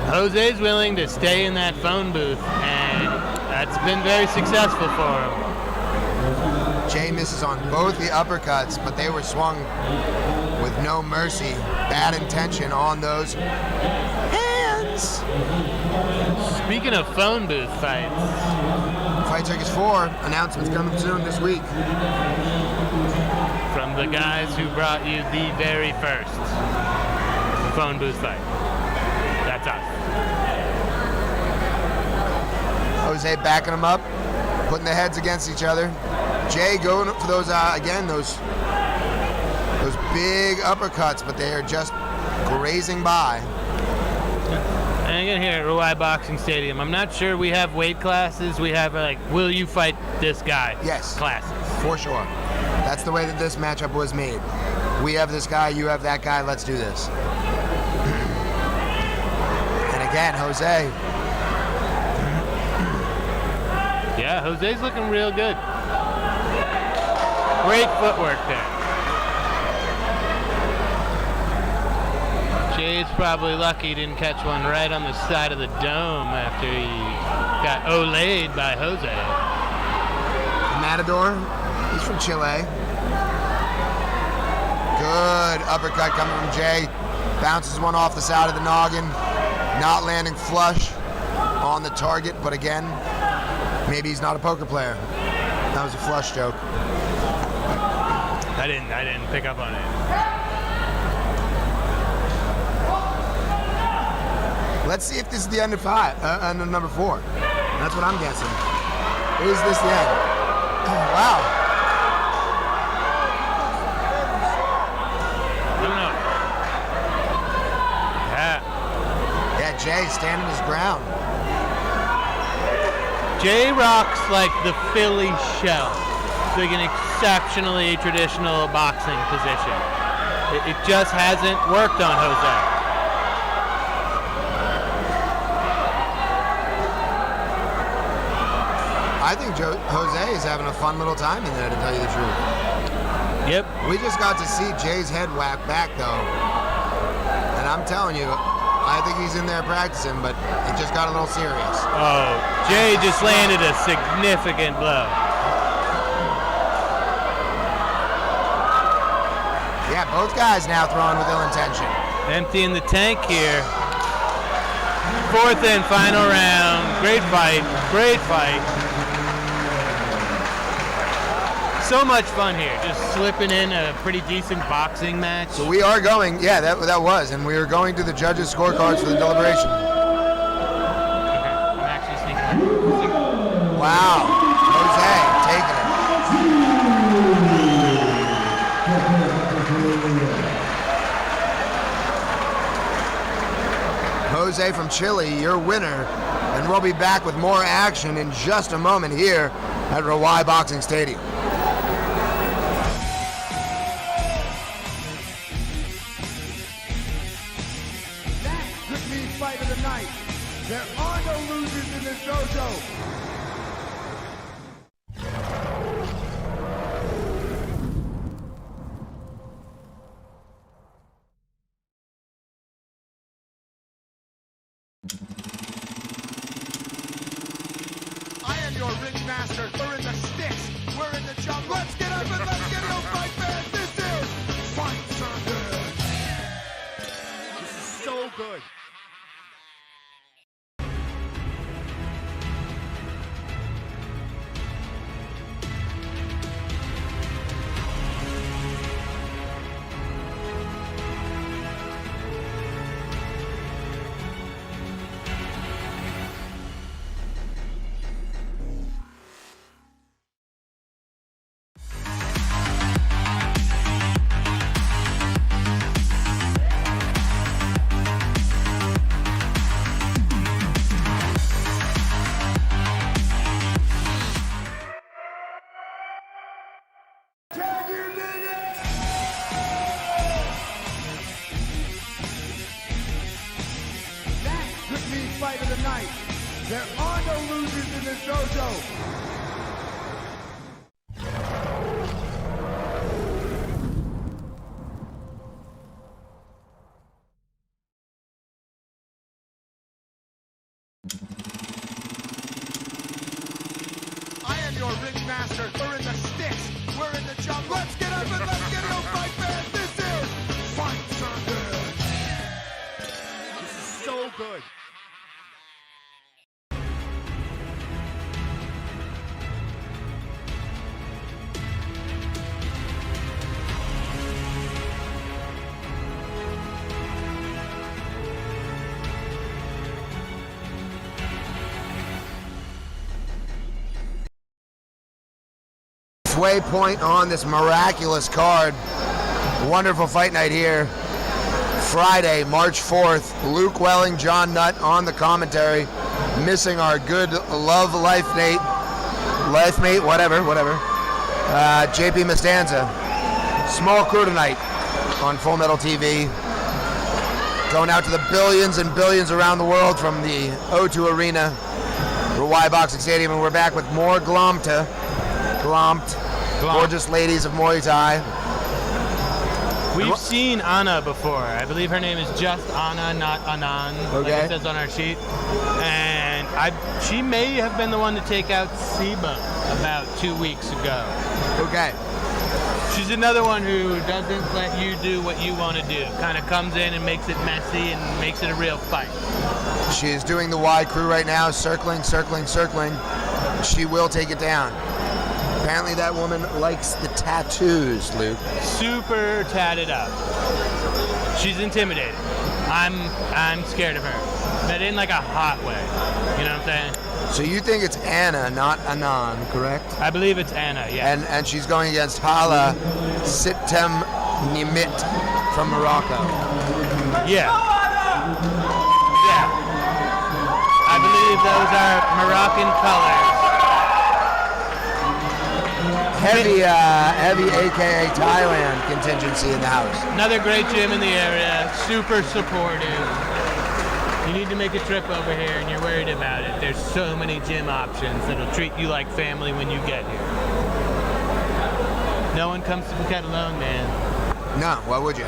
Jose's willing to stay in that phone booth, and that's been very successful for him. Jay misses on both the uppercuts, but they were swung with no mercy. Bad intention on those hands. Speaking of phone booth fights, Fight Circus 4 announcements coming soon this week. from the guys who brought you the very first phone booth fight. That's us. Jose backing them up, putting the heads against each other. Jay going for those those big uppercuts, but they are just grazing by. And again here at Rawai Boxing Stadium, I'm not sure we have weight classes. We have like, will you fight this guy? Yes. Classes. For sure. That's the way that this matchup was made. We have this guy, you have that guy, let's do this. And again, Jose. Yeah, Jose's looking real good. Great footwork there. Jay's probably lucky he didn't catch one right on the side of the dome after he got olayed by Jose. Matador, he's from Chile. Good uppercut coming from Jay. Bounces one off the side of the noggin. Not landing flush on the target, but again, maybe he's not a poker player. That was a flush joke. I didn't pick up on it. Let's see if this is the end of number 4. That's what I'm guessing. Is this the end? Oh, wow. I don't know. Yeah, Jay standing his ground. Jay rocks like the Philly shell. It's like an exceptionally traditional boxing position. It just hasn't worked on Jose. I think Jose is having a fun little time in there, to tell you the truth. Yep. We just got to see Jay's head whack back, though. And I'm telling you, I think he's in there practicing, but it just got a little serious. Oh, Jay just landed a significant blow. Yeah, both guys now throwing with ill intention. Emptying the tank here. 4th and final round. Great fight. Great fight. So much fun here. Just slipping in a pretty decent boxing match. So we are going, yeah, that was, and we are going to the judges' scorecards for the deliberation. Okay, I'm actually sneaking. Wow, Jose taking it. Jose from Chile, your winner, and we'll be back with more action in just a moment here at Rawai Boxing Stadium. That could be fight of the night. There are no losers in this dojo. I am your ring master. We're in the sticks. We're in the jungle. Let's get up and let's get it on fight fans. This is Fight Circus. This is so good. There are no losers in this dojo. I am your ring master. We're in the sticks. We're in the jungle. Let's get up and let's get it on Fight Fans. This is Fight Circuit. This is so good. Halfway point on this miraculous card. Wonderful fight night here. Friday, March 4th. Luke Welling, John Nutt on the commentary. Missing our good love life mate, whatever. JP Mastanza. Small crew tonight on Full Metal TV. Going out to the billions and billions around the world from the O2 Arena, Rawai Boxing Stadium, and we're back with more glomped, gorgeous ladies of Muay Thai. We've seen Anna before. I believe her name is just Anna, not Anan, like it says on our sheet. And she may have been the one to take out Siba about 2 weeks ago. Okay. She's another one who doesn't let you do what you want to do. Kind of comes in and makes it messy and makes it a real fight. She's doing the Y crew right now, circling. She will take it down. Apparently that woman likes the tattoos, Luke. Super tatted up. She's intimidating. I'm scared of her, but in like a hot way. You know what I'm saying? So you think it's Anna, not Anan, correct? I believe it's Anna, yeah. And she's going against Hala Sittem Nimit from Morocco. Yeah. I believe those are Moroccan colors. Heavy AKA Thailand contingency in the house. Another great gym in the area, super supportive. You need to make a trip over here and you're worried about it. There's so many gym options that'll treat you like family when you get here. No one comes to Phuket alone, man. No, why would you?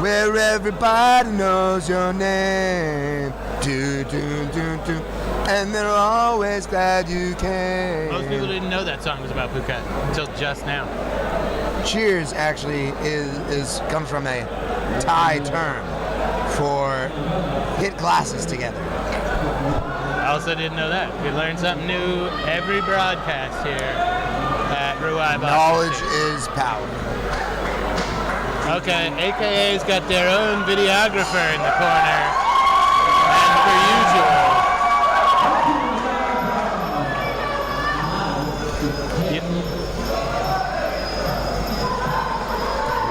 Where everybody knows your name. Do, do, do, do. And they're always glad you came. Most people didn't know that song was about Phuket until just now. Cheers actually comes from a Thai term for hit glasses together. I also didn't know that. We learn something new every broadcast here at Rawai. Knowledge is power. Okay, AKA's got their own videographer in the corner. And per usual,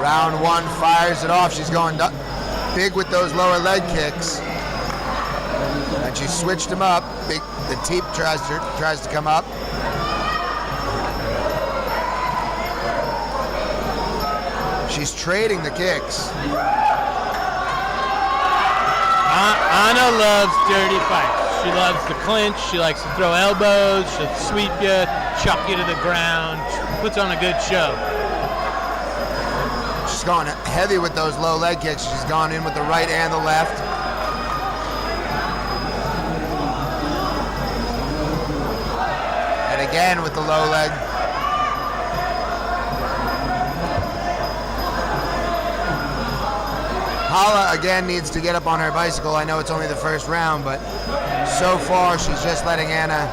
Round one fires it off. She's going big with those lower leg kicks. And she switched them up. The teep tries to come up. She's trading the kicks. Anna loves dirty fights. She loves the clinch. She likes to throw elbows. She'll sweep you, chuck you to the ground. She puts on a good show. She's going heavy with those low leg kicks. She's gone in with the right and the left. And again with the low leg. Hala again needs to get up on her bicycle. I know it's only the first round, but so far she's just letting Anna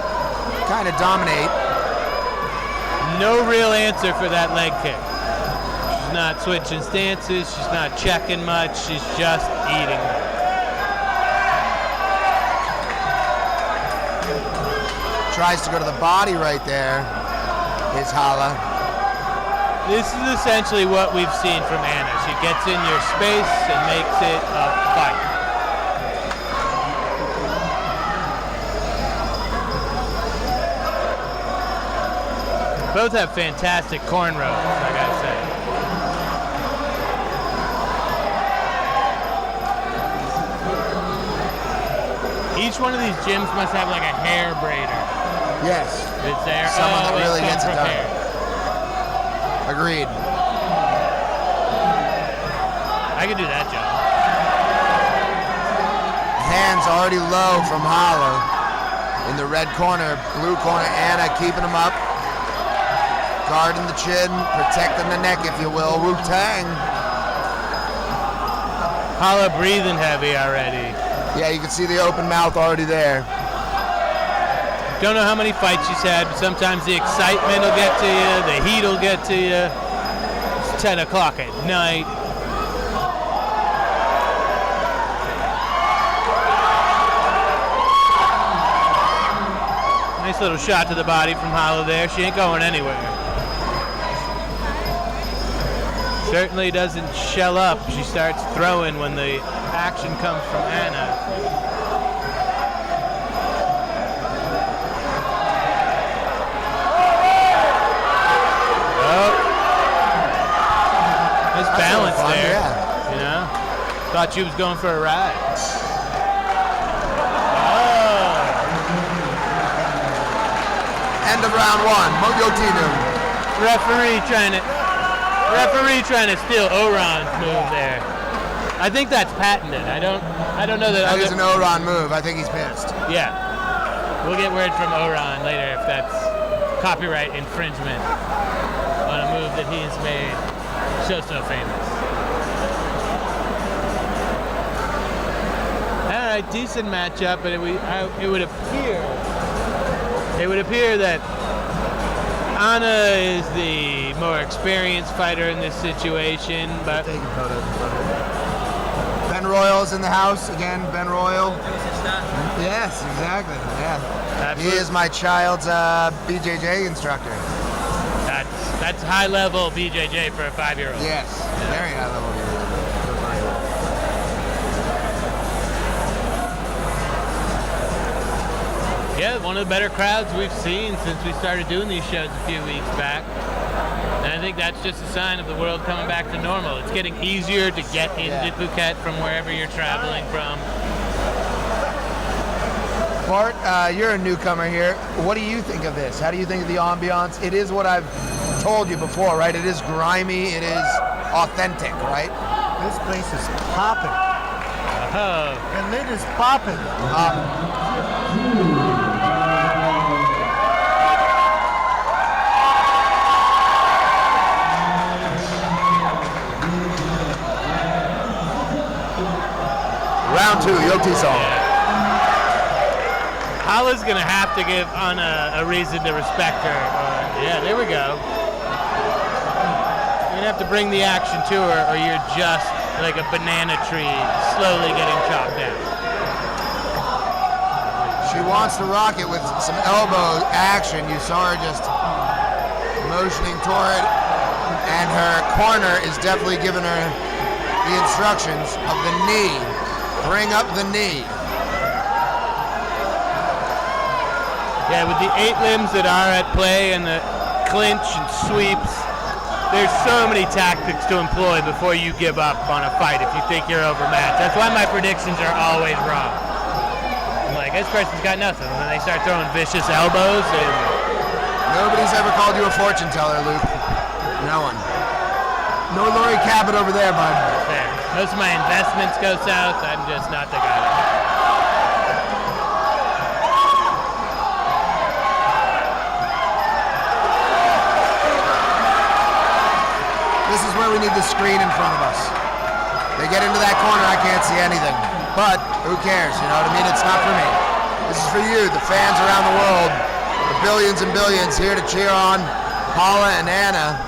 kind of dominate. No real answer for that leg kick. She's not switching stances. She's not checking much. She's just eating them. Tries to go to the body right there is Hala. This is essentially what we've seen from Anna. She gets in your space and makes it a fight. Both have fantastic cornrows, I gotta say. Each Each one of these gyms must have like a hair braider. Yes. It's there. Someone that it's really come gets it done. prepared. Agreed. I could do that job. Hands already low from Hollow. In the red corner, blue corner, Anna keeping him up. Guarding the chin, protecting the neck, if you will. Wu-Tang. Holla breathing heavy already. Yeah, you can see the open mouth already there. Don't know how many fights she's had, but sometimes the excitement will get to you, the heat will get to you. It's 10 o'clock at night. Nice little shot to the body from Holla there. She ain't going anywhere. Certainly doesn't shell up. She starts throwing when the action comes from Anna. Oh. Nice balance fun, there. yeah. You know? Thought she was going for a ride. End of round one. Mojo Tinu. Referee trying to steal Oran's move there. I think that's patented. I don't know that. That is an Oran move. I think he's pissed. Yeah. We'll get word from Oran later if that's copyright infringement on a move that he has made so famous. All right, decent matchup, but it would appear that Anna is the more experienced fighter in this situation, but Ben Royal's in the house again. Ben Royal. Yes, exactly. Yeah. Absolutely. He is my child's BJJ instructor. That's high level BJJ for a 5-year-old. Yes, very high level. Yeah, one of the better crowds we've seen since we started doing these shows a few weeks back. And I think that's just a sign of the world coming back to normal. It's getting easier to get into Phuket from wherever you're traveling from. Bart, you're a newcomer here. What do you think of this? How do you think of the ambiance? It is what I've told you before, right? It is grimy. It is authentic, right? This place is popping. Oh. The lid is popping. Round two, Yoti song. Hala's gonna have to give Anna a reason to respect her. Yeah, there we go. You're gonna have to bring the action to her, or you're just like a banana tree slowly getting chopped down. She wants to rock it with some elbow action. You saw her just motioning toward it, and her corner is definitely giving her the instructions of the knee. Bring up the knee. Yeah, with the 8 limbs that are at play and the clinch and sweeps, there's so many tactics to employ before you give up on a fight if you think you're overmatched. That's why my predictions are always wrong. I'm like, this person's got nothing. And then they start throwing vicious elbows and... Nobody's ever called you a fortune teller, Luke. No one. No Laurie Cabot over there, bud. There. Most of my investments go south. I'm just not the guy. This is where we need the screen in front of us. They get into that corner, I can't see anything. But who cares, you know what I mean? It's not for me. This is for you, the fans around the world, the billions and billions here to cheer on Paula and Anna,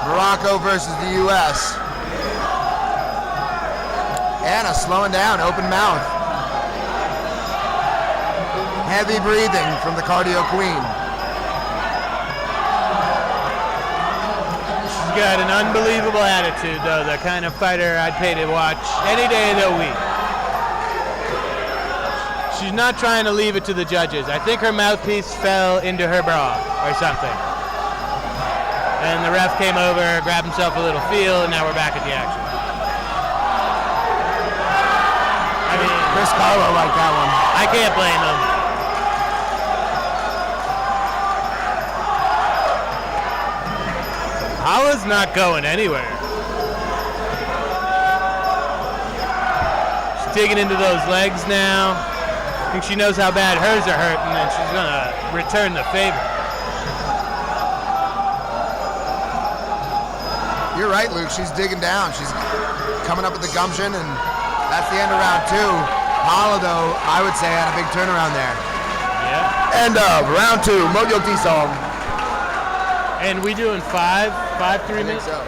Morocco versus the U.S. Anna slowing down, open mouth. Heavy breathing from the cardio queen. She's got an unbelievable attitude, though, the kind of fighter I'd pay to watch any day of the week. She's not trying to leave it to the judges. I think her mouthpiece fell into her bra or something. And the ref came over, grabbed himself a little feel, and now we're back at the action. I mean, Chris Carlo liked that one. I can't blame him. Hala's not going anywhere. She's digging into those legs now. I think she knows how bad hers are hurting, and she's gonna return the favor. You're right, Luke. She's digging down. She's coming up with the gumption, and that's the end of round 2. Hala, though, I would say, had a big turnaround there. Yeah. End of round 2. Mojo T-Song. And we doing 5 3 minutes? So.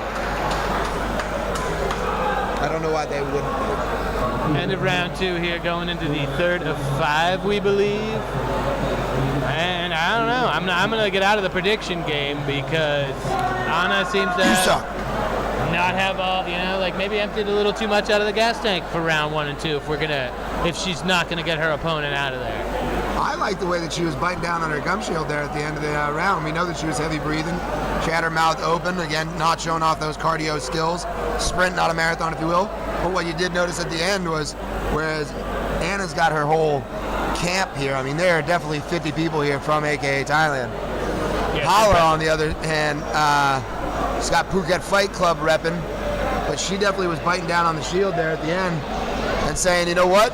I don't know why they wouldn't do. End of round 2 here, going into the 3rd of 5, we believe. And I don't know. I'm gonna get out of the prediction game because Anna seems to You suck. not have all, like maybe emptied a little too much out of the gas tank for round 1 and 2 if she's not gonna get her opponent out of there. I like the way that she was biting down on her gum shield there at the end of the round. We know that she was heavy breathing. She had her mouth open, again, not showing off those cardio skills. Sprint, not a marathon, if you will. But what you did notice at the end was, whereas Anna's got her whole camp here, I mean, there are definitely 50 people here from AKA Thailand. Yes, Hala, on the other hand, she's got Phuket Fight Club repping, but she definitely was biting down on the shield there at the end and saying, you know what?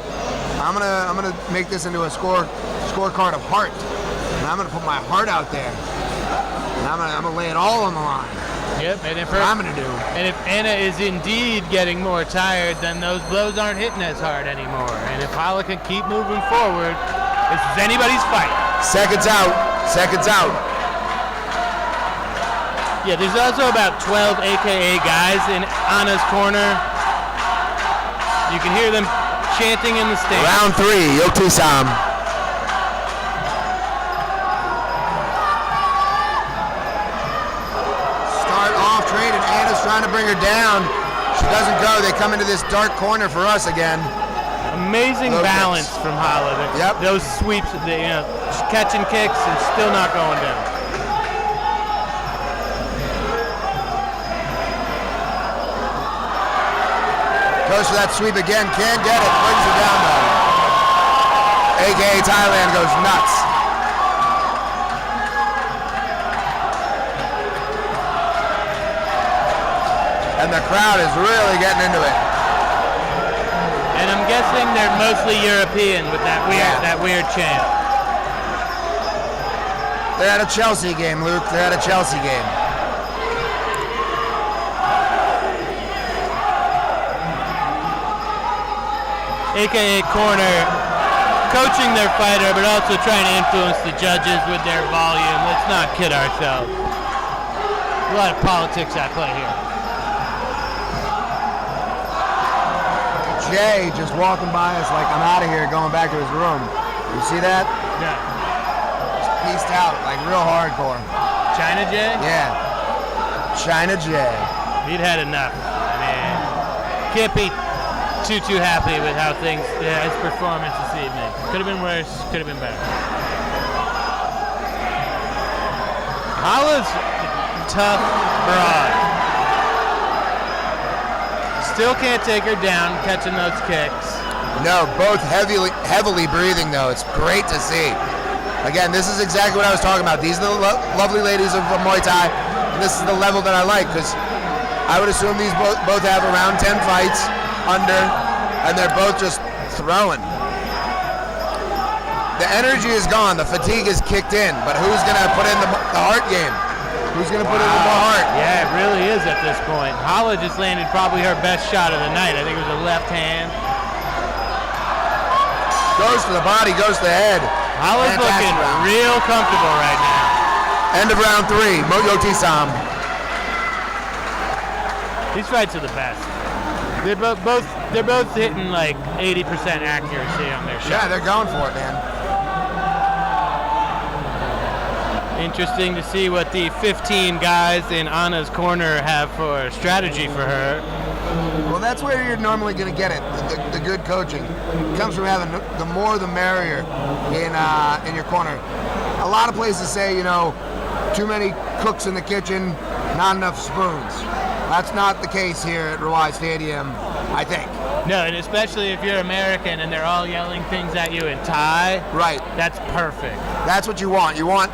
I'm gonna make this into a scorecard of heart, and I'm gonna put my heart out there, and I'm gonna lay it all on the line. Yep, and if That's what I'm gonna do. And if Anna is indeed getting more tired, then those blows aren't hitting as hard anymore. And if Hala can keep moving forward, this is anybody's fight. Seconds out. Yeah, there's also about 12 AKA guys in Anna's corner. You can hear them chanting in the stands. Round 3, Yotisam. Start off trade, and Anna's trying to bring her down. She doesn't go. They come into this dark corner for us again. Amazing Low balance kicks. from Hala. Yep. Those sweeps, she's catching kicks and still not going down. Goes for that sweep again, can't get it, brings her down though. AKA Thailand goes nuts. And the crowd is really getting into it. And I'm guessing they're mostly European with that weird chant. They're at a Chelsea game, Luke. They're at a Chelsea game. AKA corner, coaching their fighter, but also trying to influence the judges with their volume. Let's not kid ourselves. A lot of politics at play here. Jay just walking by us like, I'm out of here, going back to his room. You see that? Yeah. Just pieced out, like real hardcore. China Jay? Yeah. China Jay. He'd had enough. I mean, can't be too happy with how his performance this evening. Could have been worse, could have been better. Hala's tough broad. Still can't take her down, catching those kicks. No, both heavily breathing though. It's great to see. Again, this is exactly what I was talking about. These are the lovely ladies of Muay Thai, and this is the level that I like, because I would assume these both have around 10 fights under, and they're both just throwing. The energy is gone, the fatigue is kicked in, but who's gonna put in the heart game? Who's gonna put in the more heart? Yeah, it really is at this point. Hala just landed probably her best shot of the night. I think it was a left hand. Goes to the body, goes to the head. Hala's looking real comfortable right now. End of round 3, Mojo Tisam. These fights are the best. They're both hitting like 80% accuracy on their shots. Yeah, they're going for it, man. Interesting to see what the 15 guys in Anna's corner have for strategy for her. Well, that's where you're normally going to get it. The good coaching it comes from having the more the merrier in your corner. A lot of places say, too many cooks in the kitchen, not enough spoons. That's not the case here at Rawai Stadium, I think. No, and especially if you're American and they're all yelling things at you in Thai. Right. That's perfect. That's what you want. You want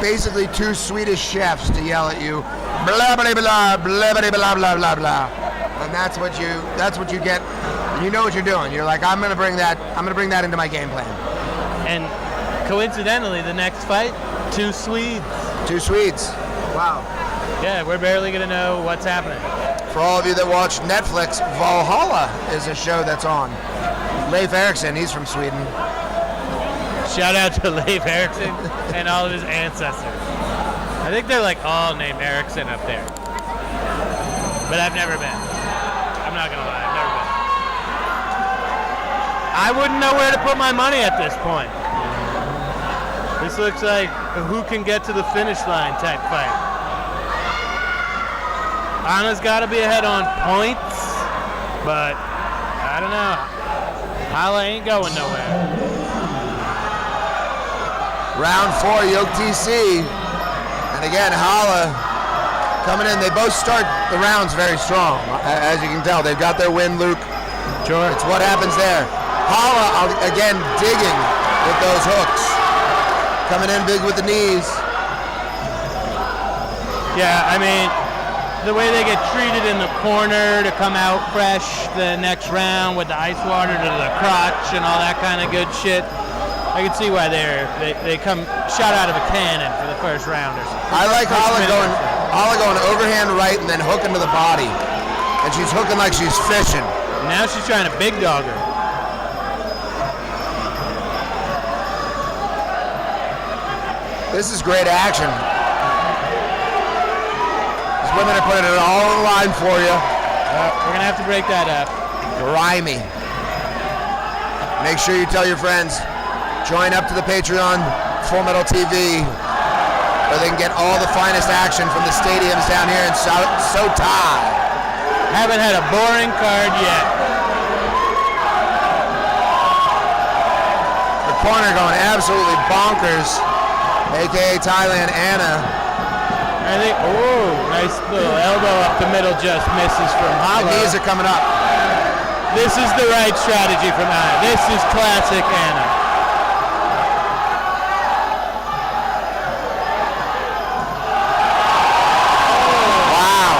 basically two Swedish chefs to yell at you, blah blah blah blah blah blah blah blah blah, and that's what you get. You know what you're doing. You're like, I'm gonna bring that into my game plan. And coincidentally, the next fight, two Swedes. Two Swedes. Wow. Yeah, we're barely gonna know what's happening. For all of you that watch Netflix, Valhalla is a show that's on. Leif Erikson, he's from Sweden. Shout out to Leif Erikson and all of his ancestors. I think they're like all named Erikson up there. But I've never been. I'm not gonna lie, I've never been. I wouldn't know where to put my money at this point. This looks like a who can get to the finish line type fight. Anna's got to be ahead on points, but I don't know. Hala ain't going nowhere. Round 4, Yoke TC. And again, Hala coming in. They both start the rounds very strong. As you can tell, they've got their win, Luke. Sure. It's what happens there. Hala, again, digging with those hooks. Coming in big with the knees. Yeah, I mean, the way they get treated in the corner to come out fresh the next round with the ice water to the crotch and all that kind of good shit. I can see why they come shot out of a cannon for the first rounders. I like Hala going overhand right and then hooking to the body. And she's hooking like she's fishing. Now she's trying to big dog her. This is great action. These women are putting it all on the line for you. We're going to have to break that up. Grimy. Make sure you tell your friends. Join up to the Patreon, Full Metal TV, where they can get all the finest action from the stadiums down here in Sota. Haven't had a boring card yet. The corner going absolutely bonkers. AKA Thailand Anna. I think, nice little elbow up the middle, just misses from Hala. The knees are coming up. This is the right strategy from Anna. This is classic Anna. Wow.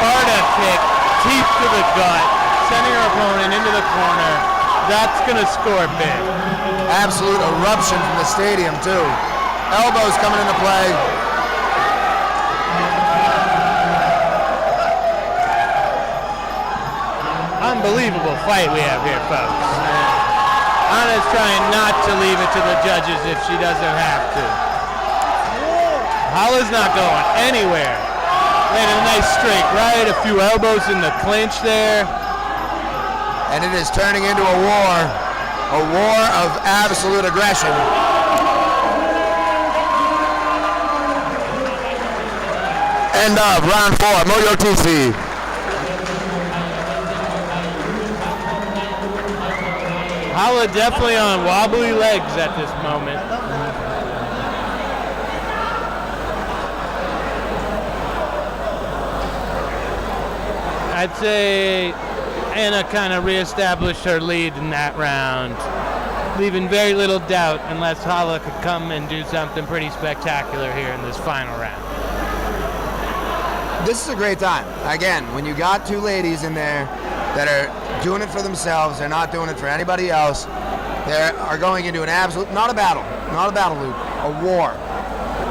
Sparta kick, teeth to the gut, sending her opponent into the corner. That's going to score big. Absolute eruption from the stadium, too. Elbows coming into play. Unbelievable fight we have here, folks. Anna's trying not to leave it to the judges if she doesn't have to. Hala's not going anywhere. Landed a nice straight right, a few elbows in the clinch there. And it is turning into a war of absolute aggression. End of round 4, Moyo TC. Hala definitely on wobbly legs at this moment. I'd say Anna kind of reestablished her lead in that round, leaving very little doubt unless Hala could come and do something pretty spectacular here in this final round. This is a great time. Again, when you got two ladies in there that are doing it for themselves, they're not doing it for anybody else, they are going into an absolute, not a battle, Luke, a war,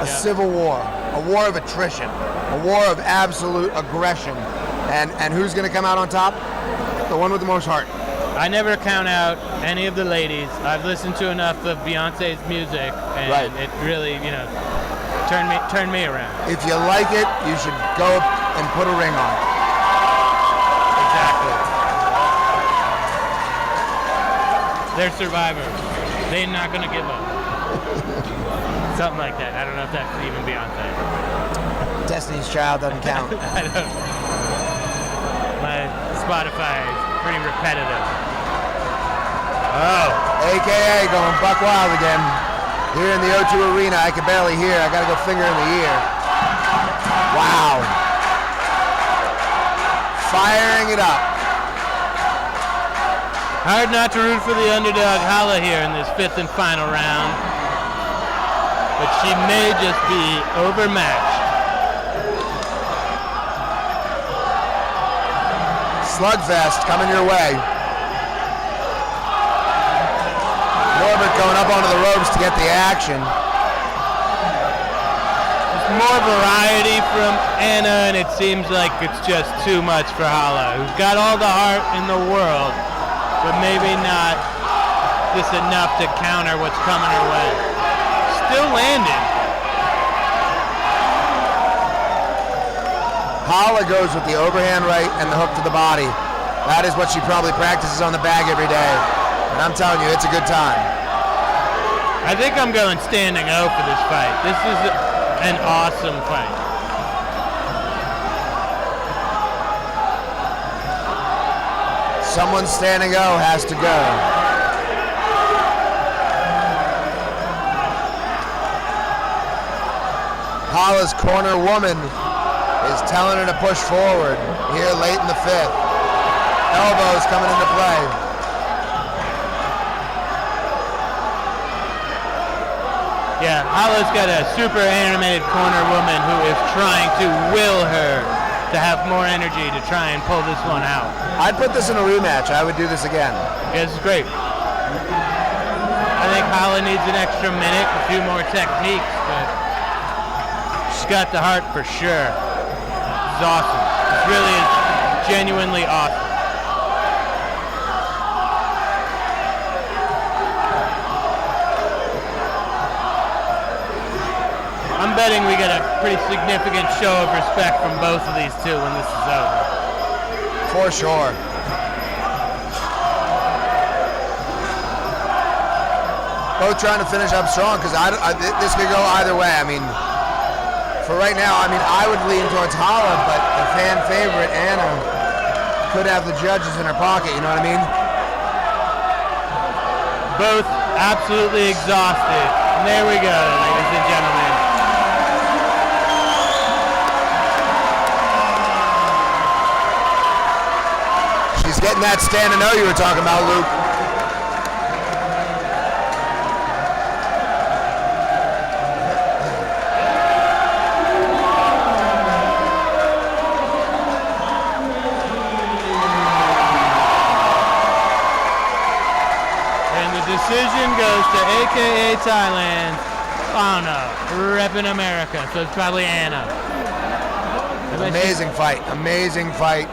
a civil war, a war of attrition, a war of absolute aggression. And who's going to come out on top? The one with the most heart. I never count out any of the ladies. I've listened to enough of Beyonce's music, and it really, turned me around. If you like it, you should go and put a ring on it. Exactly. They're survivors. They're not going to give up. Something like that. I don't know if that's even Beyonce. Destiny's Child doesn't count. I don't know. My Spotify is pretty repetitive. Oh. AKA going buck wild again. Here in the O2 Arena, I can barely hear. I got to go finger in the ear. Wow. firing it up. Hard not to root for the underdog Hala here in this 5th and final round. But she may just be overmatched. Slugfest coming your way. Norbert going up onto the ropes to get the action. There's more variety from Anna, and it seems like it's just too much for Hala, who's got all the heart in the world, but maybe not just enough to counter what's coming her way. Still landing. Hala goes with the overhand right and the hook to the body. That is what she probably practices on the bag every day. And I'm telling you, it's a good time. I think I'm going standing O for this fight. This is an awesome fight. Someone standing O has to go. Hala's corner woman is telling her to push forward here late in the 5th. Elbows coming into play. Yeah, Hala's got a super animated corner woman who is trying to will her to have more energy to try and pull this one out. I'd put this in a rematch. I would do this again. Yeah, this is great. I think Hala needs an extra minute, a few more techniques, but she's got the heart for sure. It's awesome. This really is genuinely awesome. I'm betting we get a pretty significant show of respect from both of these two when this is over. For sure. Both trying to finish up strong because this could go either way. I mean, for right now, I would lean towards Hala, but the fan favorite, Anna, could have the judges in her pocket, you know what I mean? Both absolutely exhausted. And there we go, ladies and gentlemen. She's getting that stand and O you were talking about, Luke. Decision goes to AKA Thailand. Anna, repping America, so it's probably Anna. Amazing fight, amazing fight.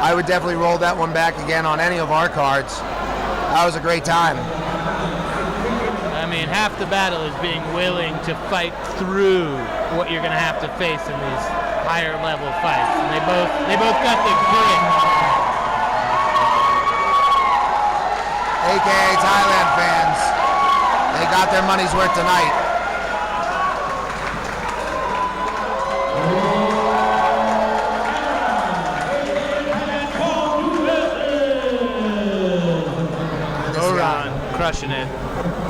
I would definitely roll that one back again on any of our cards. That was a great time. I mean, half the battle is being willing to fight through what you're going to have to face in these higher level fights. And they both got the grit. AKA Thailand fans, they got their money's worth tonight. Oran crushing it.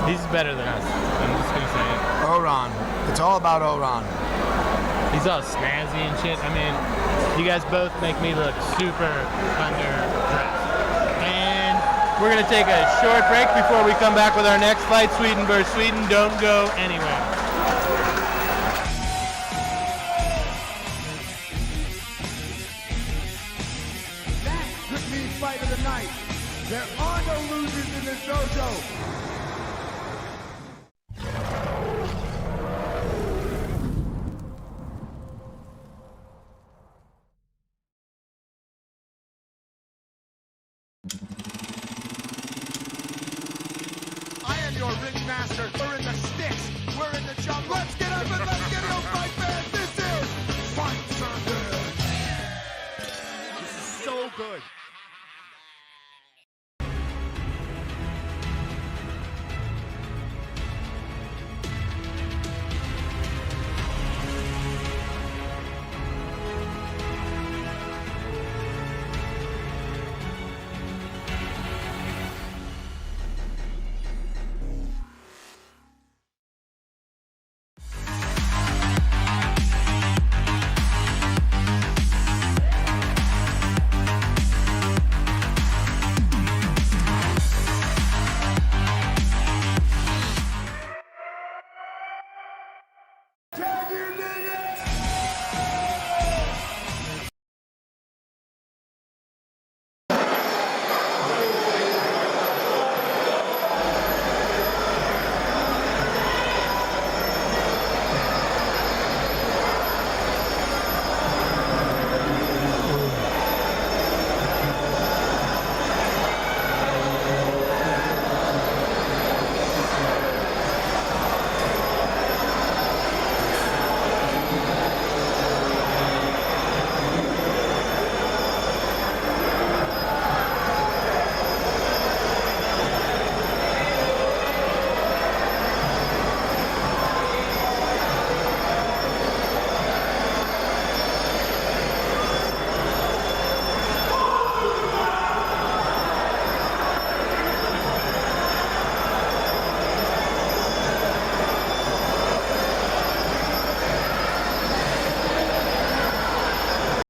He's better than us. I'm just gonna say it. Oran. It's all about Oran. He's all snazzy and shit. I mean, you guys both make me look super underdressed. We're going to take a short break before we come back with our next fight, Sweden versus Sweden. Don't go anywhere. That could be fight of the night. There are no losers in this dojo. Your ring master. We're in the sticks. We're in the jungle. Let's get up and let's get it on fight fans. This is Fight Sunday. This is so good.